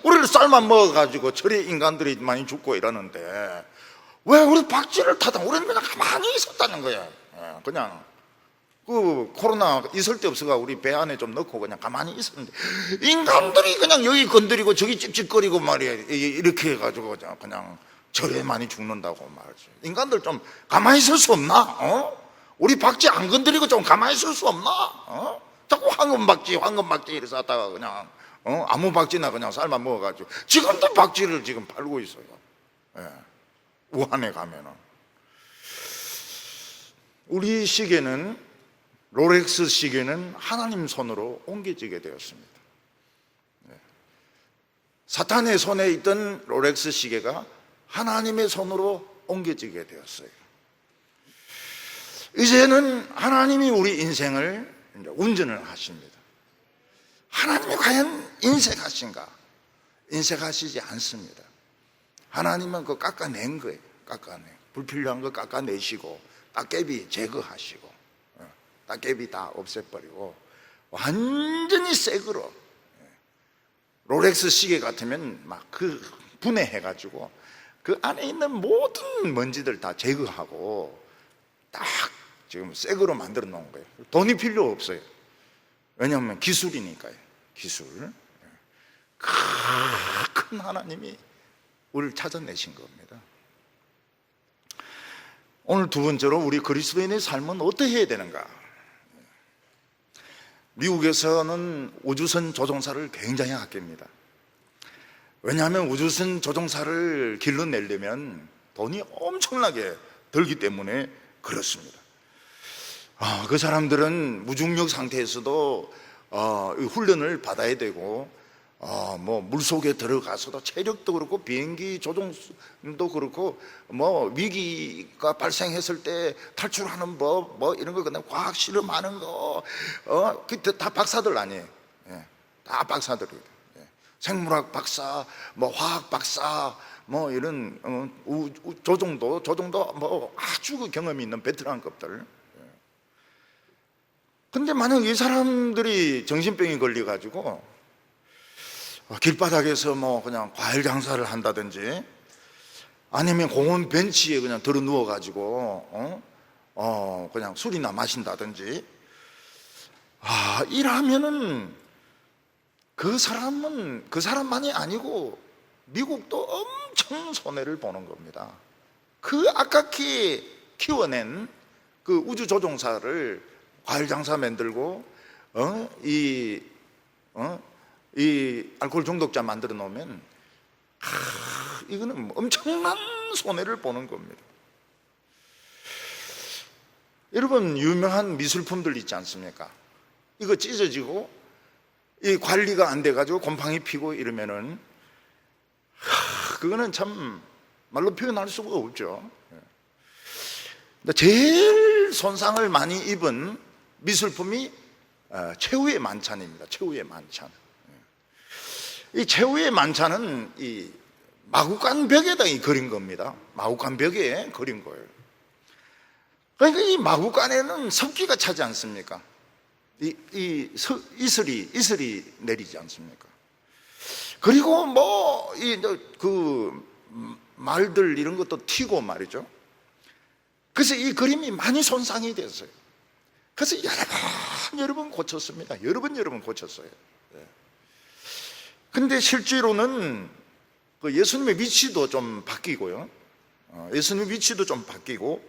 우리를 쌀만 먹어가지고 저리 인간들이 많이 죽고 이러는데, 왜 우리 박쥐를 우리는 그냥 가만히 있었다는 거야. 그냥 코로나 있을 때 없어가 우리 배 안에 좀 넣고 그냥 가만히 있었는데, 인간들이 그냥 여기 건드리고 저기 찝찝거리고 말이야, 이렇게 해가지고 그냥 저래 많이 죽는다고 말이죠. 인간들 좀 가만히 있을 수 없나? 우리 박쥐 안 건드리고 좀 가만히 있을 수 없나? 자꾸 황금박쥐 이래서 하다가 그냥 아무 박쥐나 그냥 삶아 먹어가지고 지금도 박쥐를 지금 팔고 있어요. 우한에 가면은. 우리 시계는, 롤렉스 시계는 하나님 손으로 옮겨지게 되었습니다. 사탄의 손에 있던 롤렉스 시계가 하나님의 손으로 옮겨지게 되었어요. 이제는 하나님이 우리 인생을 운전을 하십니다. 하나님이 과연 인색하신가? 인색하시지 않습니다. 하나님은 그거 깎아낸 거예요. 불필요한 거 깎아내시고 따개비 제거하시고 따개비 다 없애버리고 완전히 새 거로. 롤렉스 시계 같으면 막 분해해가지고 그 안에 있는 모든 먼지들 다 제거하고 딱 지금 새 거로 만들어 놓은 거예요. 돈이 필요 없어요. 왜냐하면 기술이니까요. 기술. 큰 하나님이 우리를 찾아내신 겁니다. 오늘 두 번째로 우리 그리스도인의 삶은 어떻게 해야 되는가? 미국에서는 우주선 조종사를 굉장히 아낍니다. 왜냐하면 우주선 조종사를 길러내려면 돈이 엄청나게 들기 때문에 그렇습니다. 그 사람들은 무중력 상태에서도 훈련을 받아야 되고, 뭐 물속에 들어가서도 체력도 그렇고 비행기 조종도 그렇고, 뭐 위기가 발생했을 때 탈출하는 법, 뭐 이런 거 그냥 과학 실험하는 거, 그 다 박사들 아니에요. 예, 다 박사들이에요. 예. 생물학 박사, 뭐 화학 박사, 뭐 이런 조종도 뭐 아주 그 경험이 있는 베테랑급들. 근데 만약 이 사람들이 정신병이 걸려가지고 길바닥에서 뭐 그냥 과일 장사를 한다든지, 아니면 공원 벤치에 그냥 들어 누워가지고 그냥 술이나 마신다든지, 이러면은 그 사람만이 아니고 미국도 엄청 손해를 보는 겁니다. 그 아깝게 키워낸 그 우주 조종사를 과일 장사 만들고 이 알코올 중독자 만들어 놓으면 이거는 엄청난 손해를 보는 겁니다. 여러분, 유명한 미술품들 있지 않습니까? 이거 찢어지고 이 관리가 안 돼가지고 곰팡이 피고 이러면은 그거는 참 말로 표현할 수가 없죠. 근데 제일 손상을 많이 입은 미술품이 최후의 만찬입니다. 최후의 만찬. 이 최후의 만찬은 이 마구간 벽에다 그린 겁니다. 마구간 벽에 그린 거예요. 그러니까 이 마구간에는 습기가 차지 않습니까? 이슬이 내리지 않습니까? 그리고 뭐 그 말들 이런 것도 튀고 말이죠. 그래서 이 그림이 많이 손상이 됐어요. 그래서 여러 번 고쳤습니다. 여러 번 고쳤어요. 근데 실제로는 그 예수님의 위치도 좀 바뀌고요. 예수님의 위치도 좀 바뀌고,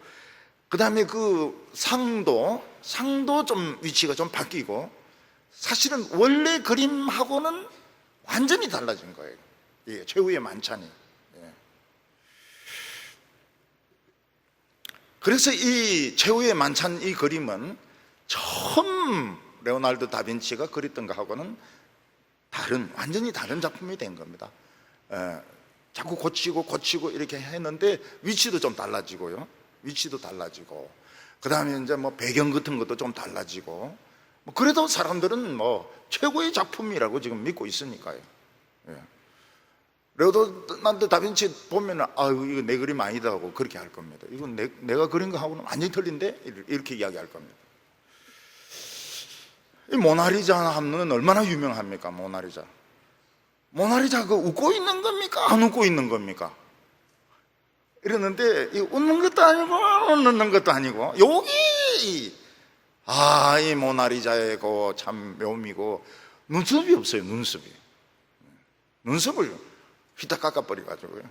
그 다음에 그 상도 좀 위치가 좀 바뀌고, 사실은 원래 그림하고는 완전히 달라진 거예요. 예, 최후의 만찬이. 예. 그래서 이 최후의 만찬 이 그림은 처음 레오나르도 다빈치가 그렸던 것하고는 완전히 다른 작품이 된 겁니다. 자꾸 고치고 이렇게 했는데 위치도 좀 달라지고요. 위치도 달라지고, 그 다음에 이제 뭐 배경 같은 것도 좀 달라지고, 뭐 그래도 사람들은 뭐 최고의 작품이라고 지금 믿고 있으니까요. 레오나르도 다빈치 보면은 이거 내 그림 아니다 하고 그렇게 할 겁니다. 이건 내가 그린 거하고는 완전히 틀린데 이렇게 이야기할 겁니다. 이 모나리자 하면 얼마나 유명합니까? 모나리자 그 웃고 있는 겁니까? 안 웃고 있는 겁니까? 이러는데 이 웃는 것도 아니고 웃는 것도 아니고, 여기 이 모나리자의 그 참 묘미고, 눈썹이 없어요. 눈썹을 휘딱 깎아버려가지고요.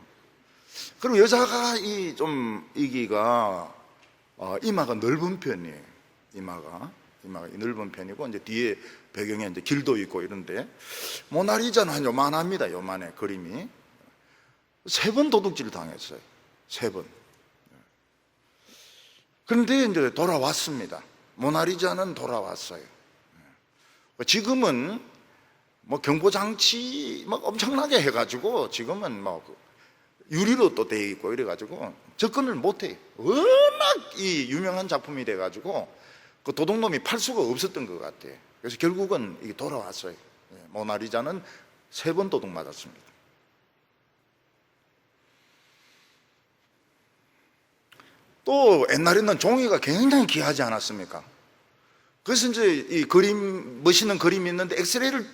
그리고 여자가 이기가 이마가 넓은 편이에요. 이마가 넓은 편이고, 이제 뒤에 배경에 이제 길도 있고 이런데, 모나리자는 한 요만합니다. 요만해 그림이. 3번 도둑질 당했어요. 3번. 그런데 이제 돌아왔습니다. 모나리자는 돌아왔어요. 지금은 뭐 경보장치 막 엄청나게 해가지고 지금은 뭐 유리로 또 돼 있고 이래가지고 접근을 못해요. 워낙 이 유명한 작품이 돼가지고 그 도둑놈이 팔 수가 없었던 것 같아요. 그래서 결국은 이게 돌아왔어요. 모나리자는 3번 도둑 맞았습니다. 또 옛날에는 종이가 굉장히 귀하지 않았습니까? 그래서 이제 이 멋있는 그림이 있는데 엑스레이를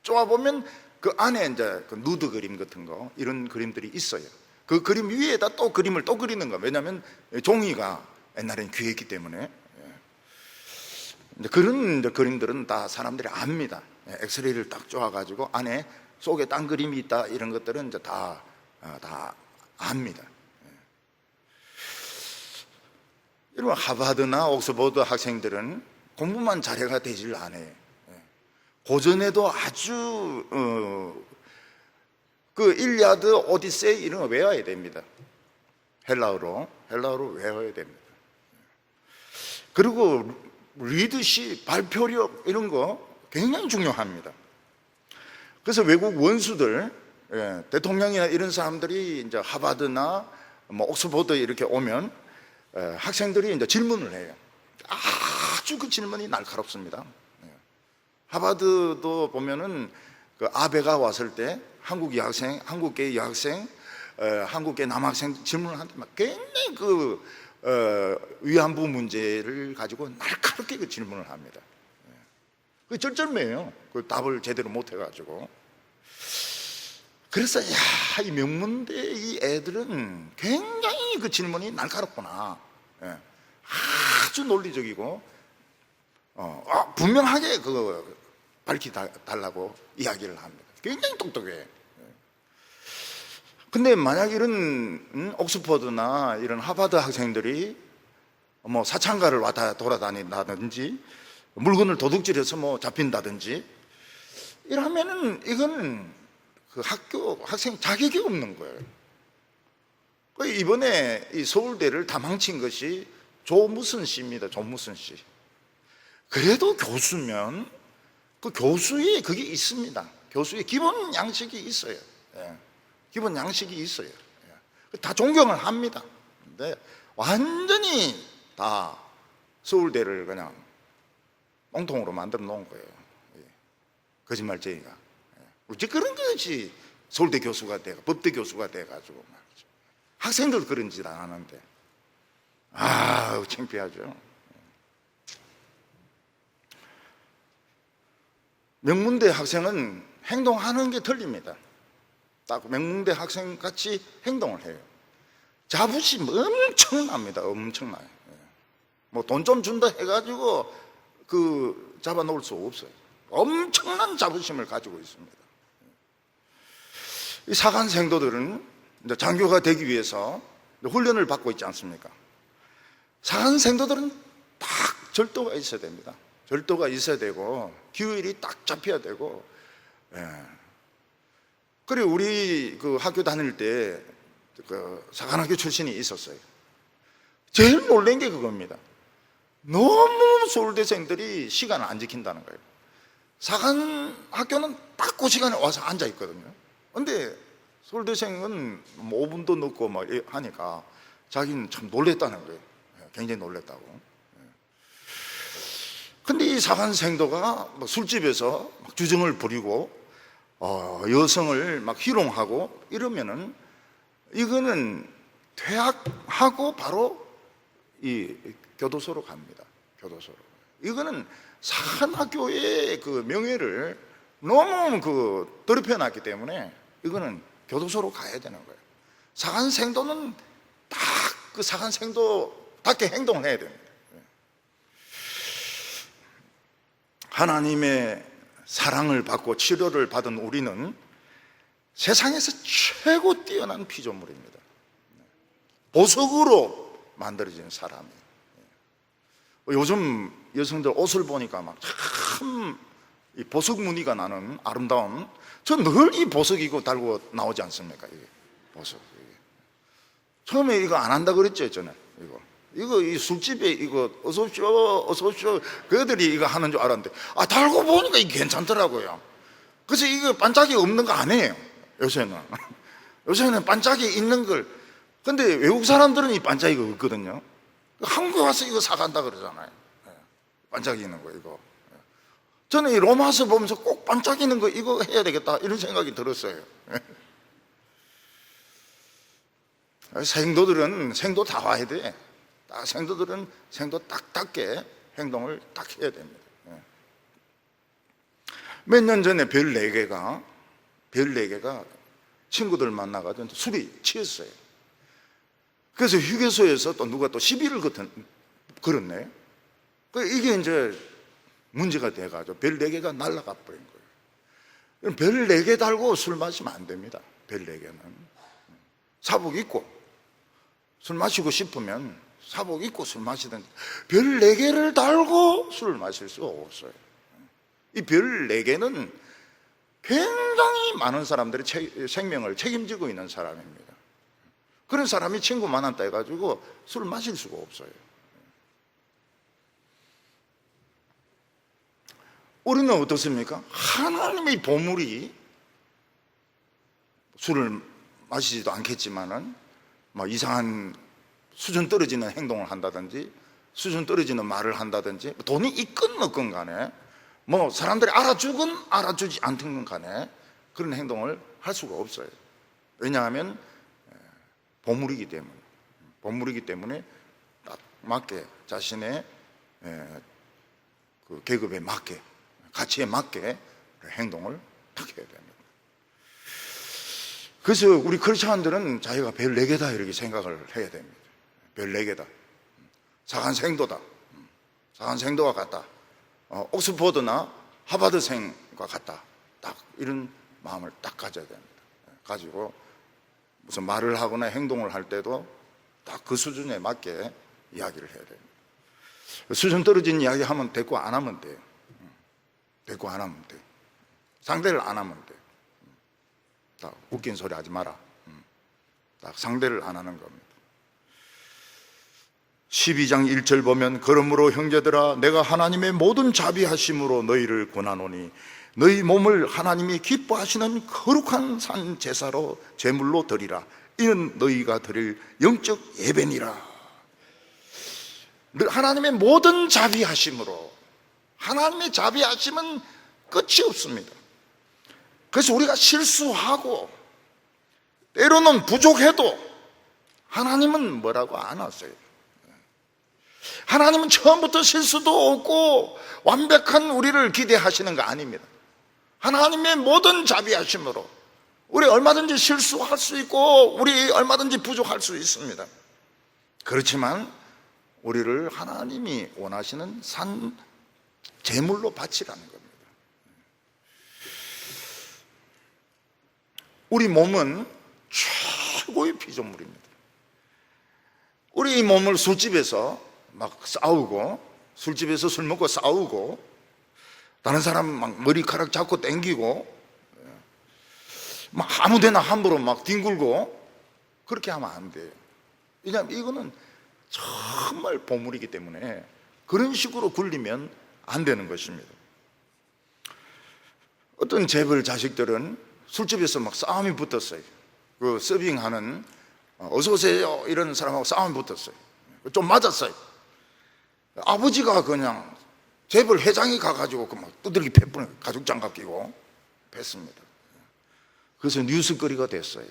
쪼아보면 그 안에 이제 그 누드 그림 같은 거, 이런 그림들이 있어요. 그 그림 위에다 또 그림을 또 그리는 거예요. 왜냐하면 종이가 옛날에는 귀했기 때문에. 그런 그림들은 다 사람들이 압니다. 엑스레이를 딱 쪼아가지고 안에 속에 딴 그림이 있다, 이런 것들은 이제 다 압니다. 여러분, 하버드나 옥스퍼드 학생들은 공부만 잘해가 되질 않아요. 고전에도 아주 그 일리아드, 오디세이 이런 거 외워야 됩니다. 헬라어로 외워야 됩니다. 그리고 리더십, 발표력 이런 거 굉장히 중요합니다. 그래서 외국 원수들, 대통령이나 이런 사람들이 이제 하버드나 뭐 옥스퍼드 이렇게 오면 학생들이 이제 질문을 해요. 아주 그 질문이 날카롭습니다. 하버드도 보면은 그 아베가 왔을 때 한국 여학생, 한국계 여학생, 한국계 남학생 질문을 하는데 막 굉장히 그 위안부 문제를 가지고 날카롭게 그 질문을 합니다. 그 쩔쩔매요. 그 답을 제대로 못 해가지고. 그래서 이 명문대 이 애들은 굉장히 그 질문이 날카롭구나. 아주 논리적이고 분명하게 그 밝혀달라고 이야기를 합니다. 굉장히 똑똑해. 근데 만약 이런 옥스퍼드나 이런 하버드 학생들이 뭐 사창가를 왔다 돌아다닌다든지 물건을 도둑질해서 뭐 잡힌다든지 이러면은 이건 그 학생 자격이 없는 거예요. 이번에 이 서울대를 다 망친 것이 조무선 씨입니다. 조무선 씨. 그래도 교수면 그 교수의 그게 있습니다. 교수의 기본 양식이 있어요. 기본 양식이 있어요. 다 존경을 합니다. 근데 완전히 다 서울대를 그냥 엉통으로 만들어 놓은 거예요. 거짓말쟁이가. 어째 그런 것이 서울대 교수가 돼가 법대 교수가 돼가지고 말이죠. 학생들 그런 짓 안 하는데 창피하죠. 명문대 학생은 행동하는 게 틀립니다. 딱 명문대 학생 같이 행동을 해요. 자부심 엄청납니다. 엄청나요. 뭐 돈 좀 준다 해가지고 그 잡아놓을 수 없어요. 엄청난 자부심을 가지고 있습니다. 이 사관 생도들은 이제 장교가 되기 위해서 훈련을 받고 있지 않습니까? 사관 생도들은 딱 절도가 있어야 됩니다. 절도가 있어야 되고 규율이 딱 잡혀야 되고. 그리고 우리 그 학교 다닐 때 그 사관학교 출신이 있었어요. 제일 놀란 게 그겁니다. 너무 서울대생들이 시간을 안 지킨다는 거예요. 사관학교는 딱 그 시간에 와서 앉아 있거든요. 근데 서울대생은 뭐 5분도 늦고 막 하니까 자기는 참 놀랬다는 거예요. 굉장히 놀랬다고. 근데 이 사관생도가 뭐 술집에서 막 주정을 부리고 여성을 막 희롱하고 이러면은 이거는 퇴학하고 바로 이 교도소로 갑니다. 교도소로. 이거는 사관학교의 그 명예를 너무 그 더럽혀 놨기 때문에 이거는 교도소로 가야 되는 거예요. 사관생도는 딱 그 사관생도답게 행동을 해야 됩니다. 하나님의 사랑을 받고 치료를 받은 우리는 세상에서 최고 뛰어난 피조물입니다. 보석으로 만들어진 사람이에요. 요즘 여성들 옷을 보니까 막 참 보석 무늬가 나는 아름다운, 전 늘 이 보석 이거 달고 나오지 않습니까? 이게 보석. 처음에 이거 안 한다 그랬죠, 저는. 이거 이 술집에 이거 어서 오십시오 그들이 이거 하는 줄 알았는데 달고 보니까 이게 괜찮더라고요. 그래서 이거 반짝이 없는 거 안 해요. 요새는 반짝이 있는 걸. 근데 외국 사람들은 이 반짝이가 없거든요. 한국에 와서 이거 사간다 그러잖아요. 반짝이 있는 거 이거. 저는 이 로마서 보면서 꼭 반짝이 있는 거 이거 해야 되겠다 이런 생각이 들었어요. 생도들은 생도 다 와야 돼. 생도들은 생도 딱딱게 행동을 딱 해야 됩니다. 몇 년 전에 별 4개가 친구들 만나가지고 술이 취했어요. 그래서 휴게소에서 또 누가 또 시비를 걸었네. 이게 이제 문제가 돼가지고 별 4개가 날아가 버린 거예요. 별 4개 달고 술 마시면 안 됩니다. 별 4개는. 사복 입고 술 마시고 싶으면 사복 입고 술 마시든지, 별 4개를 달고 술을 마실 수 없어요. 이 별 4개는 굉장히 많은 사람들의 생명을 책임지고 있는 사람입니다. 그런 사람이 친구 만났다 해가지고 술을 마실 수가 없어요. 우리는 어떻습니까? 하나님의 보물이 술을 마시지도 않겠지만은 막 이상한 수준 떨어지는 행동을 한다든지 수준 떨어지는 말을 한다든지 돈이 있건 없건 간에 뭐 사람들이 알아주건 알아주지 않든 간에 그런 행동을 할 수가 없어요. 왜냐하면 보물이기 때문에 딱 맞게 자신의 그 계급에 맞게 가치에 맞게 행동을 딱 해야 됩니다. 그래서 우리 크리스찬들은 자기가 별 4개다 이렇게 생각을 해야 됩니다. 별 4개다. 사관생도다. 사관생도와 같다. 옥스퍼드나 하버드생과 같다. 딱 이런 마음을 딱 가져야 됩니다. 가지고 무슨 말을 하거나 행동을 할 때도 딱 그 수준에 맞게 이야기를 해야 됩니다. 수준 떨어진 이야기 하면 대꾸 안 하면 돼요. 대꾸 안 하면 돼. 상대를 안 하면 돼. 딱 웃긴 소리 하지 마라. 딱 상대를 안 하는 겁니다. 12장 1절 보면 그러므로 형제들아 내가 하나님의 모든 자비하심으로 너희를 권하노니 너희 몸을 하나님이 기뻐하시는 거룩한 산 제사로 제물로 드리라. 이는 너희가 드릴 영적 예배니라. 하나님의 모든 자비하심으로. 하나님의 자비하심은 끝이 없습니다. 그래서 우리가 실수하고 때로는 부족해도 하나님은 뭐라고 안 하세요. 하나님은 처음부터 실수도 없고 완벽한 우리를 기대하시는 거 아닙니다. 하나님의 모든 자비하심으로 우리 얼마든지 실수할 수 있고 우리 얼마든지 부족할 수 있습니다. 그렇지만 우리를 하나님이 원하시는 산 제물로 바치라는 겁니다. 우리 몸은 최고의 피조물입니다. 우리 이 몸을 술집에서 막 싸우고 술집에서 술 먹고 싸우고 다른 사람 막 머리카락 잡고 땡기고 막 아무데나 함부로 막 뒹굴고 그렇게 하면 안 돼요. 왜냐하면 이거는 정말 보물이기 때문에 그런 식으로 굴리면 안 되는 것입니다. 어떤 재벌 자식들은 술집에서 막 싸움이 붙었어요. 그 서빙하는 어서 오세요 이런 사람하고 싸움이 붙었어요. 좀 맞았어요. 아버지가 그냥 재벌 회장이 가가지고 막 두들기 패분을 가죽장갑 끼고 뺐습니다. 그래서 뉴스거리가 됐어요.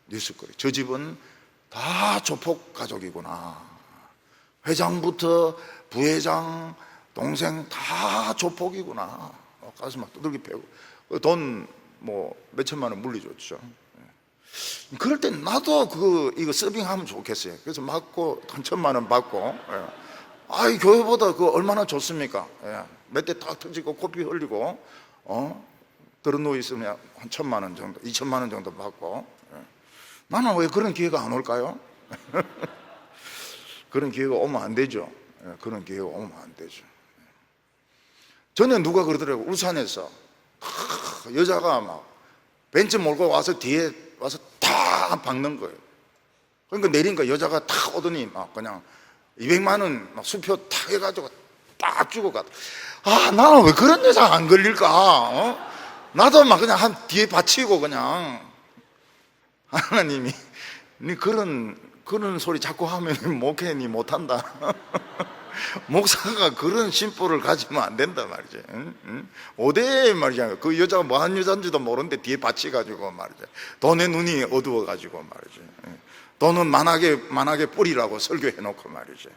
뉴스거리. 저 집은 다 조폭 가족이구나. 회장부터 부회장, 동생 다 조폭이구나. 가서 막 두들기 패고 돈 뭐 몇천만 원 물리줬죠. 그럴 때 나도 이거 서빙하면 좋겠어요. 그래서 맞고 한 1,000만 원 받고 아이 교회보다 그 얼마나 좋습니까? 몇 대 딱 터지고 코피 흘리고 들어 누워 있으면 한 1,000만 원 정도, 2,000만 원 정도 받고 나는 왜 그런 기회가 안 올까요? 그런 기회가 오면 안 되죠. 그런 기회가 오면 안 되죠. 전에 누가 그러더라고요. 울산에서 여자가 막 벤츠 몰고 와서 뒤에 와서 탁 박는 거예요. 그러니까 내리니까 여자가 탁 오더니 막 그냥 200만 원 막 수표 탁 해가지고 딱 주고 갔다. 아, 나는 왜 그런 여자 안 걸릴까? 나도 막 그냥 한 뒤에 받치고 그냥 하나님이 니 그런 소리 자꾸 하면 목회 니 못한다. 목사가 그런 심보를 가지면 안 된다 말이지. 응? 어디 말이야. 그 여자가 뭐 한 여자인지도 모르는데 뒤에 받치가지고 말이지. 돈의 눈이 어두워가지고 말이지. 돈은 만하게 뿌리라고 설교해놓고 말이지.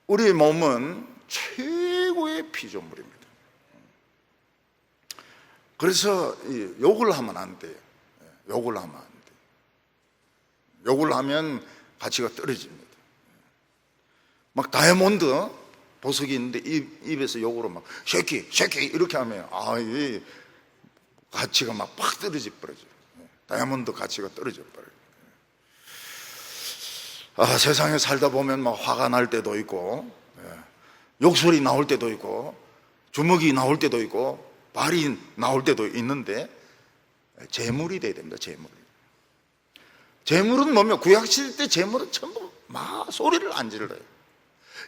우리 몸은 최고의 피조물입니다. 그래서 욕을 하면 안 돼요. 욕을 하면 안 돼요. 욕을 하면 가치가 떨어집니다. 막 다이아몬드 보석이 있는데 입에서 욕으로 막 쉐키 이렇게 하면 이 가치가 막 팍 떨어져 버려요. 다이아몬드 가치가 떨어져 버려요. 세상에 살다 보면 막 화가 날 때도 있고 욕설이 나올 때도 있고 주먹이 나올 때도 있고 발이 나올 때도 있는데 재물이 돼야 됩니다. 재물. 재물은 뭐며, 구약시대 때 재물은 전부 막 소리를 안 질러요.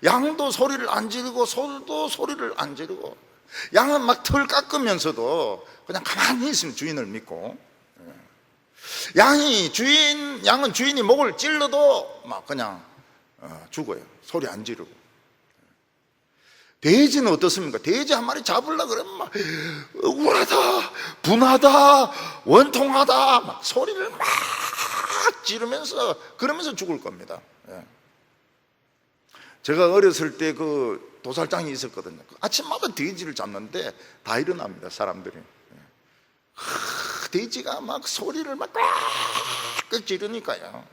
양도 소리를 안 지르고 소도 소리를 안 지르고, 양은 막 털 깎으면서도 그냥 가만히 있으면 주인을 믿고, 양은 주인이 목을 찔러도 막 그냥 죽어요. 소리 안 지르고. 돼지는 어떻습니까? 돼지 한 마리 잡으려고 그러면 막 억울하다, 분하다, 원통하다 막 소리를 막 지르면서 그러면서 죽을 겁니다. 제가 어렸을 때 그 도살장이 있었거든요. 아침마다 돼지를 잡는데 다 일어납니다, 사람들이. 돼지가 막 소리를 막 꽉 지르니까요.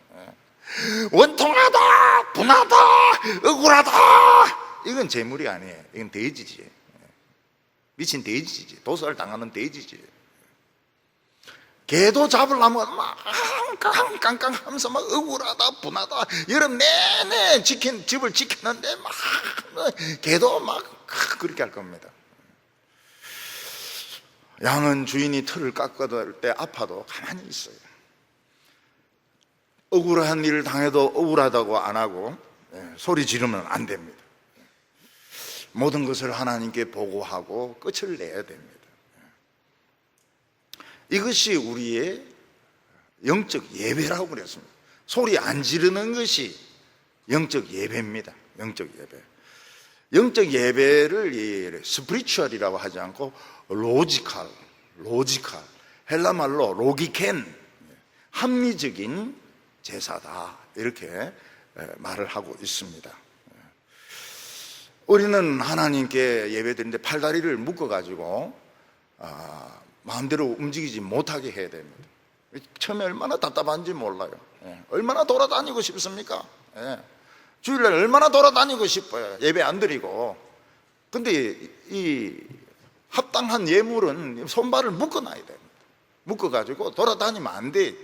원통하다, 분하다, 억울하다. 이건 재물이 아니에요. 이건 돼지지. 미친 돼지지. 도살 당하는 돼지지. 개도 잡으려면 막 깡깡깡 하면서 막 억울하다, 분하다, 여름 내내 집을 지켰는데 막 개도 막 그렇게 할 겁니다. 양은 주인이 털을 깎을 때 아파도 가만히 있어요. 억울한 일을 당해도 억울하다고 안 하고 소리 지르면 안 됩니다. 모든 것을 하나님께 보고하고 끝을 내야 됩니다. 이것이 우리의 영적 예배라고 그랬습니다. 소리 안 지르는 것이 영적 예배입니다. 영적 예배. 영적 예배를 스피리추얼이라고 하지 않고 로지컬, 헬라말로 로기켄, 합리적인 제사다, 이렇게 말을 하고 있습니다. 우리는 하나님께 예배드리는데 팔다리를 묶어가지고 마음대로 움직이지 못하게 해야 됩니다. 처음에 얼마나 답답한지 몰라요. 얼마나 돌아다니고 싶습니까? 주일날 얼마나 돌아다니고 싶어요. 예배 안 드리고. 근데 이 합당한 예물은 손발을 묶어놔야 됩니다. 묶어가지고 돌아다니면 안 돼.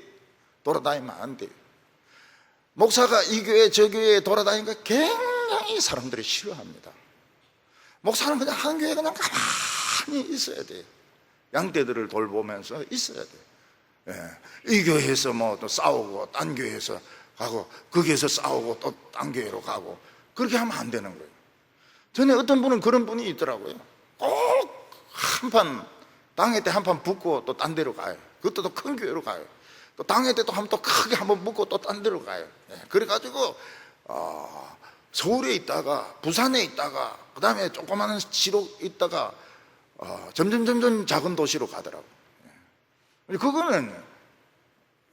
돌아다니면 안 돼. 목사가 이 교회 저 교회에 돌아다니니까 굉장히 사람들이 싫어합니다. 목사는 그냥 한 교회에 그냥 가만히 있어야 돼요. 양떼들을 돌보면서 있어야 돼요. 이 교회에서 뭐 또 싸우고 딴 교회에서 가고 거기에서 싸우고 또 딴 교회로 가고 그렇게 하면 안 되는 거예요. 전에 어떤 분은 그런 분이 있더라고요. 꼭 한판 당회 때 한 판 붙고 또 딴 데로 가요. 그것도 또 큰 교회로 가요. 또 당회 때 또 한 번 또 크게 한번 붙고 또 딴 데로 가요. 그래가지고 서울에 있다가 부산에 있다가 그 다음에 조그마한 시로 있다가 점점 작은 도시로 가더라고요. 그거는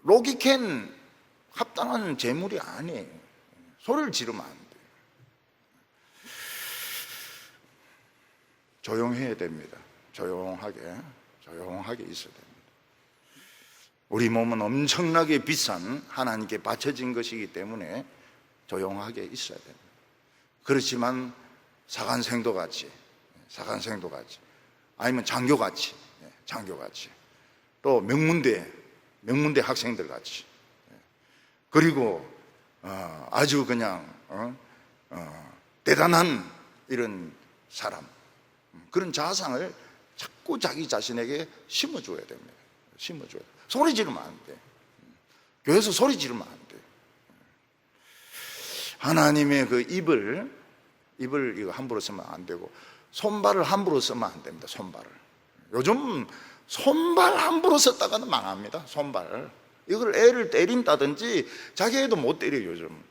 로기켄 합당한 재물이 아니에요. 소리를 지르면 안 돼요. 조용해야 됩니다. 조용하게 있어야 됩니다. 우리 몸은 엄청나게 비싼 하나님께 바쳐진 것이기 때문에 조용하게 있어야 됩니다. 그렇지만 사간생도같이 아니면 장교같이 또 명문대 학생들 같이 그리고 아주 그냥 대단한 이런 사람, 그런 자상을 자꾸 자기 자신에게 심어줘야 됩니다. 심어줘야 돼요. 소리 지르면 안 돼. 교회에서 소리 지르면 안 돼. 하나님의 그 입을 이거 함부로 쓰면 안 되고 손발을 함부로 쓰면 안 됩니다. 손발을. 요즘 손발 함부로 썼다가는 망합니다. 손발. 이걸 애를 때린다든지 자기 애도 못 때려요, 요즘.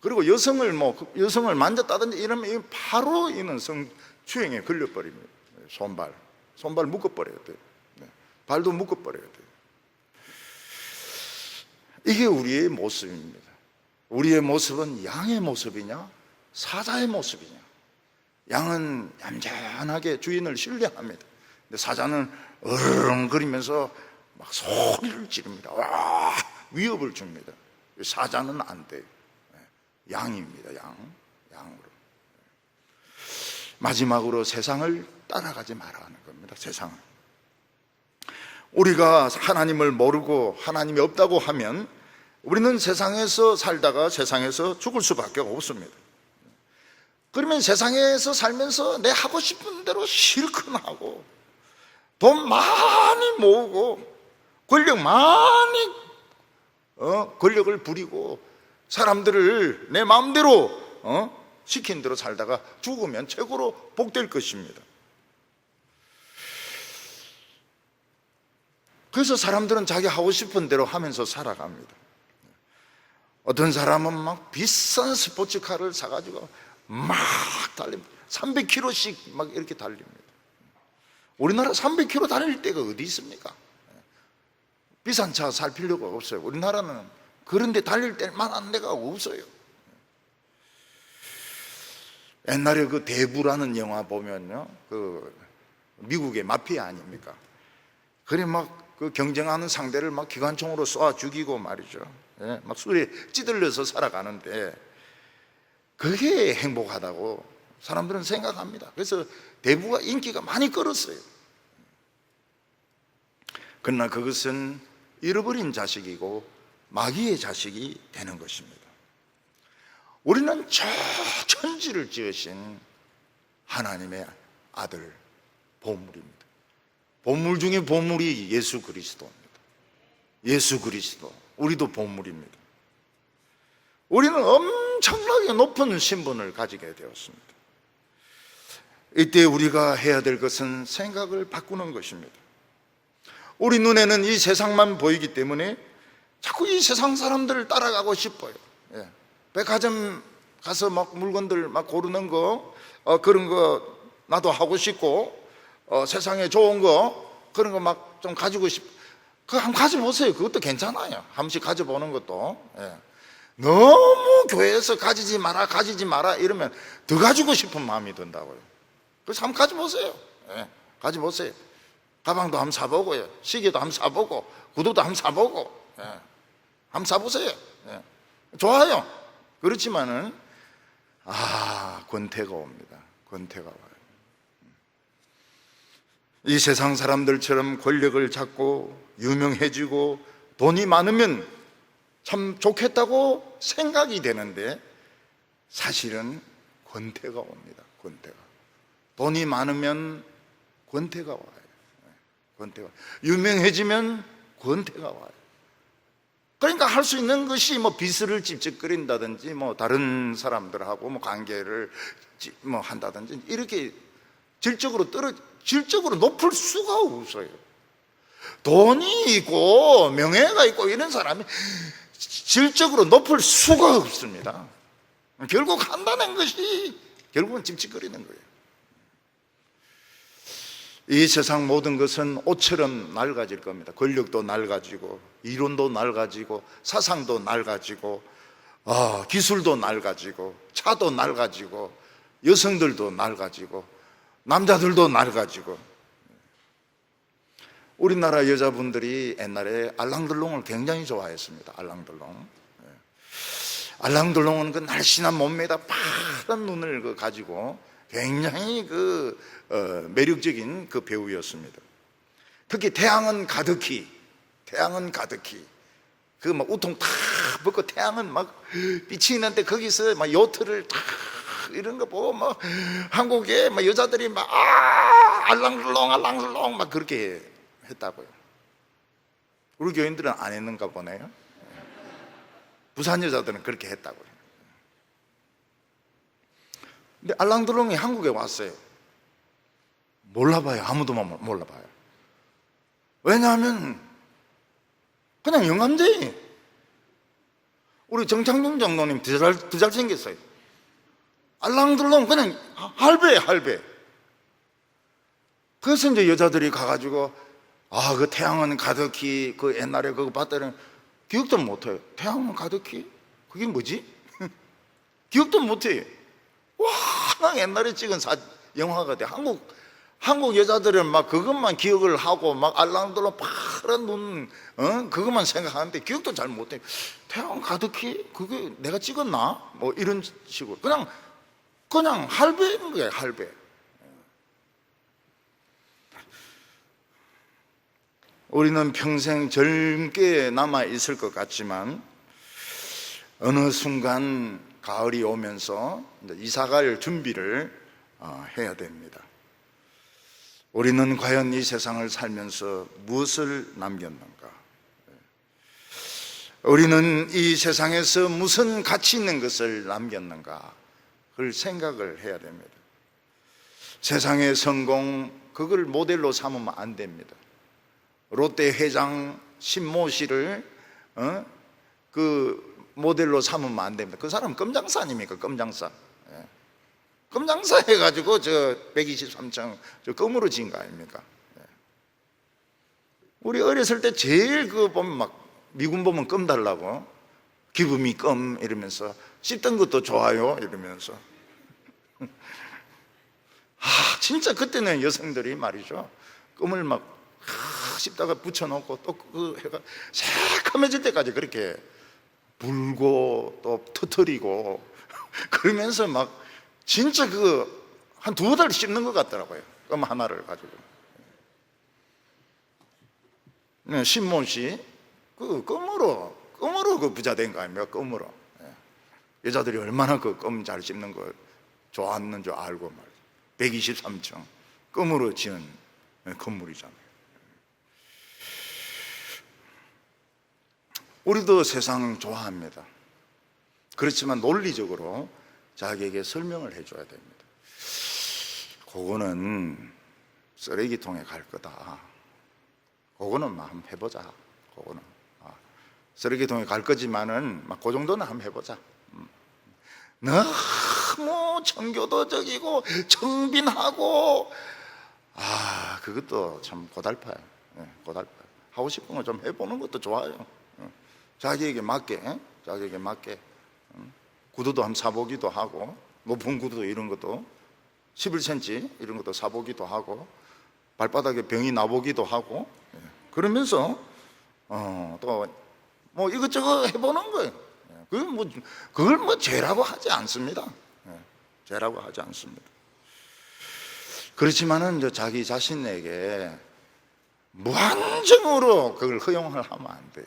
그리고 여성을 만졌다든지 이러면 바로 이는 성추행에 걸려버립니다. 손발 묶어버려야 돼요. 발도 묶어버려야 돼요. 이게 우리의 모습입니다. 우리의 모습은 양의 모습이냐 사자의 모습이냐. 양은 얌전하게 주인을 신뢰합니다. 근데 사자는 어렁거리면서 막 소리를 지릅니다. 와, 위협을 줍니다. 사자는 안 돼요. 양입니다. 양으로. 마지막으로 세상을 따라가지 말아야 하는 겁니다. 세상을. 우리가 하나님을 모르고 하나님이 없다고 하면 우리는 세상에서 살다가 세상에서 죽을 수밖에 없습니다. 그러면 세상에서 살면서 내 하고 싶은 대로 실컷 하고 돈 많이 모으고 권력 많이 권력을 부리고 사람들을 내 마음대로 시킨 대로 살다가 죽으면 최고로 복될 것입니다. 그래서 사람들은 자기 하고 싶은 대로 하면서 살아갑니다. 어떤 사람은 막 비싼 스포츠카를 사가지고 막 달립니다. 300km씩 막 이렇게 달립니다. 우리나라 300km 달릴 데가 어디 있습니까? 비싼 차 살 필요가 없어요. 우리나라는 그런 데 달릴 만한 데가 없어요. 옛날에 그 대부라는 영화 보면요, 그 미국의 마피아 아닙니까? 그래 막 그 경쟁하는 상대를 막 기관총으로 쏴 죽이고 말이죠. 예, 막 술에 찌들려서 살아가는데 그게 행복하다고 사람들은 생각합니다. 그래서 대부가 인기가 많이 끌었어요. 그러나 그것은 잃어버린 자식이고 마귀의 자식이 되는 것입니다. 우리는 저 천지를 지으신 하나님의 아들, 보물입니다. 보물 중에 보물이 예수 그리스도입니다. 예수 그리스도, 우리도 보물입니다. 우리는 엄청나게 높은 신분을 가지게 되었습니다. 이때 우리가 해야 될 것은 생각을 바꾸는 것입니다. 우리 눈에는 이 세상만 보이기 때문에 자꾸 이 세상 사람들을 따라가고 싶어요. 예. 백화점 가서 막 물건들 막 고르는 거, 그런 거 나도 하고 싶고, 세상에 좋은 거, 그런 거 막 좀 가지고 그거 한번 가져보세요. 그것도 괜찮아요. 한 번씩 가져보는 것도. 예. 너무 교회에서 가지지 마라 이러면 더 가지고 싶은 마음이 든다고요. 그래서 한번 가져보세요. 예. 가져보세요. 가방도 한번 사보고요. 시계도 한번 사보고, 구두도 한번 사보고, 예. 한번 사보세요. 예. 좋아요. 그렇지만은, 권태가 옵니다. 권태가 와요. 이 세상 사람들처럼 권력을 잡고 유명해지고 돈이 많으면 참 좋겠다고 생각이 되는데 사실은 권태가 옵니다. 권태가. 돈이 많으면 권태가 와요. 권태가. 유명해지면 권태가 와요. 그러니까 할 수 있는 것이 뭐 비스를 찝찝거린다든지 뭐 다른 사람들하고 뭐 관계를 뭐 한다든지 이렇게 질적으로 높을 수가 없어요. 돈이 있고 명예가 있고 이런 사람이 질적으로 높을 수가 없습니다. 결국 한다는 것이 결국은 찝찝거리는 거예요. 이 세상 모든 것은 옷처럼 낡아질 겁니다. 권력도 낡아지고 이론도 낡아지고 사상도 낡아지고 기술도 낡아지고 차도 낡아지고 여성들도 낡아지고 남자들도 낡아지고. 우리나라 여자분들이 옛날에 알랑들롱을 굉장히 좋아했습니다. 알랑들롱은 그 날씬한 몸매에다 파란 눈을 가지고 굉장히 매력적인 그 배우였습니다. 특히 태양은 가득히 그 막 우통 탁 벗고 태양은 막 빛이 있는데 거기서 막 요트를 탁 이런 거 보고 뭐 한국에 막 여자들이 막 알랑들롱 막 그렇게 했다고요. 우리 교인들은 안 했는가 보네요. 부산 여자들은 그렇게 했다고요. 근데 알랑들롱이 한국에 왔어요. 몰라봐요. 아무도 몰라봐요. 왜냐하면 그냥 영감쟁이. 우리 정창용 장로님 더 잘생겼어요. 알랑들롱 그냥 할배. 그래서 이제 여자들이 가가지고 그 태양은 가득히 그 옛날에 그거 봤다는 기억도 못해요. 태양은 가득히? 그게 뭐지? 기억도 못해요. 와, 옛날에 찍은 영화가 돼. 한국 여자들은 막 그것만 기억을 하고 막 알랑들롱 파란 눈, 그것만 생각하는데 기억도 잘 못해요. 태양 가득히? 그게 내가 찍었나? 뭐 이런 식으로. 그냥 할배인 거예요, 할배. 우리는 평생 젊게 남아 있을 것 같지만 어느 순간 가을이 오면서 이사갈 준비를 해야 됩니다. 우리는 과연 이 세상을 살면서 무엇을 남겼는가? 우리는 이 세상에서 무슨 가치 있는 것을 남겼는가 그걸 생각을 해야 됩니다. 세상의 성공 그걸 모델로 삼으면 안 됩니다. 롯데 회장 신모 씨를 그 모델로 삼으면 안 됩니다. 그 사람 껌장사 아닙니까? 껌장사. 껌장사 해가지고 저 123층 저 껌으로 지은 거 아닙니까? 우리 어렸을 때 제일 그 보면 막 미군 보면 껌 달라고 기분이 껌 이러면서 씹던 것도 좋아요 이러면서 진짜 그때는 여성들이 말이죠 껌을 막 씹다가 붙여놓고 또 그 해가 새까매질 때까지 그렇게 불고 또 터뜨리고 그러면서 막 진짜 그 한 2달 씹는 것 같더라고요. 껌 하나를 가지고. 네, 신모 씨, 그 껌으로 그 부자 된 거 아닙니까? 껌으로. 여자들이 얼마나 그 껌 잘 씹는 거 좋아하는 줄 알고 말이죠. 123층 껌으로 지은 건물이잖아요. 우리도 세상 좋아합니다. 그렇지만 논리적으로 자기에게 설명을 해줘야 됩니다. 그거는 쓰레기통에 갈 거다. 그거는 막 한번 해보자. 그거는 쓰레기통에 갈 거지만은 막 그 정도는 한번 해보자. 너무 청교도적이고 청빈하고 그것도 참 고달파요. 고달파요. 하고 싶은 거 좀 해보는 것도 좋아요. 자기에게 맞게, 자기에게 맞게. 구두도 한번 사보기도 하고, 높은 구두 이런 것도 11cm 이런 것도 사보기도 하고, 발바닥에 병이 나보기도 하고, 그러면서 또 뭐 이것저것 해보는 거예요. 그걸 뭐 죄라고 하지 않습니다. 죄라고 하지 않습니다. 그렇지만은 이제 자기 자신에게 무한정으로 그걸 허용을 하면 안 돼요.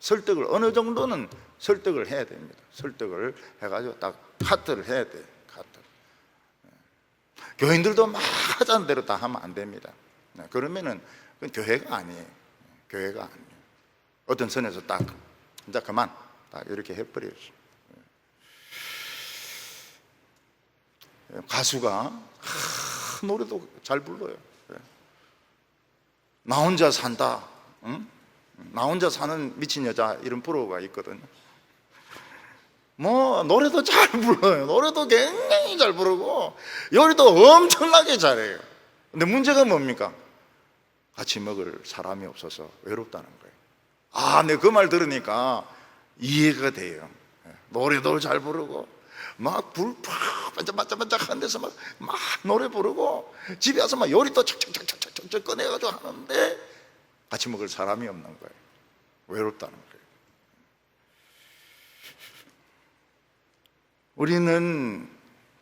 설득을 어느 정도는 설득을 해야 됩니다. 설득을 해가지고 딱 카트를 해야 돼요. 카트. 교인들도 막 하자는 대로 다 하면 안 됩니다. 그러면은 그건 교회가 아니에요. 교회가 아니에요. 어떤 선에서 딱 이제 그만 딱 이렇게 해버려요. 가수가 노래도 잘 불러요. 나 혼자 산다. 응? 나 혼자 사는 미친 여자 이런 프로가 있거든요. 뭐 노래도 잘 불러요. 노래도 굉장히 잘 부르고 요리도 엄청나게 잘해요. 근데 문제가 뭡니까? 같이 먹을 사람이 없어서 외롭다는 거예요. 내가 그 말 들으니까 이해가 돼요. 노래도 잘 부르고 막 불팍 반짝반짝 하는 데서 막 노래 부르고 집에 와서 막 요리도 착착착착착 꺼내가지고 하는데 같이 먹을 사람이 없는 거예요. 외롭다는 거예요. 우리는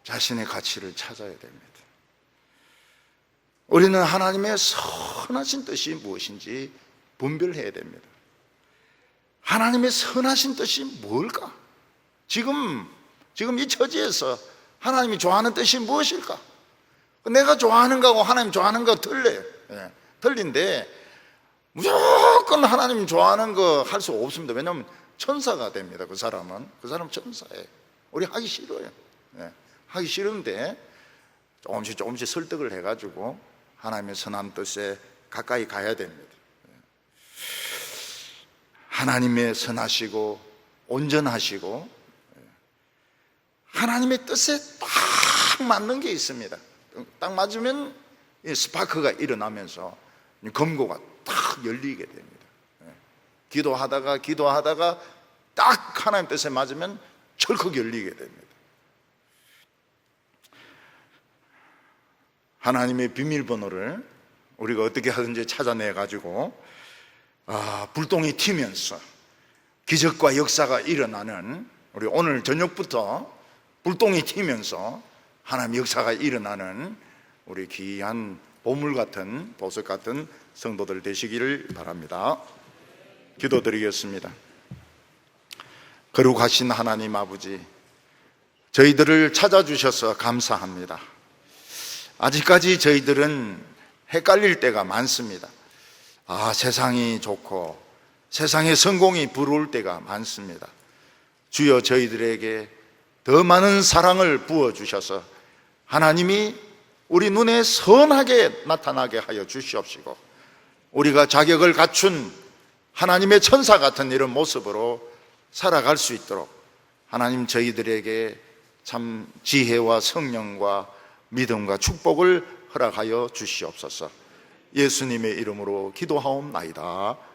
자신의 가치를 찾아야 됩니다. 우리는 하나님의 선하신 뜻이 무엇인지 분별해야 됩니다. 하나님의 선하신 뜻이 뭘까? 지금 이 처지에서 하나님이 좋아하는 뜻이 무엇일까? 내가 좋아하는 거하고 하나님 좋아하는 거 틀려요. 틀린데 무조건 하나님 좋아하는 거 할 수 없습니다. 왜냐하면 천사가 됩니다. 그 사람은 천사예요. 우리 하기 싫어요. 하기 싫은데 조금씩 설득을 해가지고 하나님의 선한 뜻에 가까이 가야 됩니다. 하나님의 선하시고 온전하시고 하나님의 뜻에 딱 맞는 게 있습니다. 딱 맞으면 스파크가 일어나면서 검고가 딱 열리게 됩니다. 기도하다가 딱 하나님 뜻에 맞으면 철컥 열리게 됩니다. 하나님의 비밀번호를 우리가 어떻게 하든지 찾아내 가지고 불똥이 튀면서 기적과 역사가 일어나는, 우리 오늘 저녁부터 불똥이 튀면서 하나님 역사가 일어나는 우리 귀한 보물 같은, 보석 같은 성도들 되시기를 바랍니다. 기도드리겠습니다. 거룩하신 하나님 아버지, 저희들을 찾아주셔서 감사합니다. 아직까지 저희들은 헷갈릴 때가 많습니다. 세상이 좋고 세상에 성공이 부러울 때가 많습니다. 주여 저희들에게 더 많은 사랑을 부어주셔서 하나님이 우리 눈에 선하게 나타나게 하여 주시옵시고, 우리가 자격을 갖춘 하나님의 천사 같은 이런 모습으로 살아갈 수 있도록 하나님 저희들에게 참 지혜와 성령과 믿음과 축복을 허락하여 주시옵소서. 예수님의 이름으로 기도하옵나이다.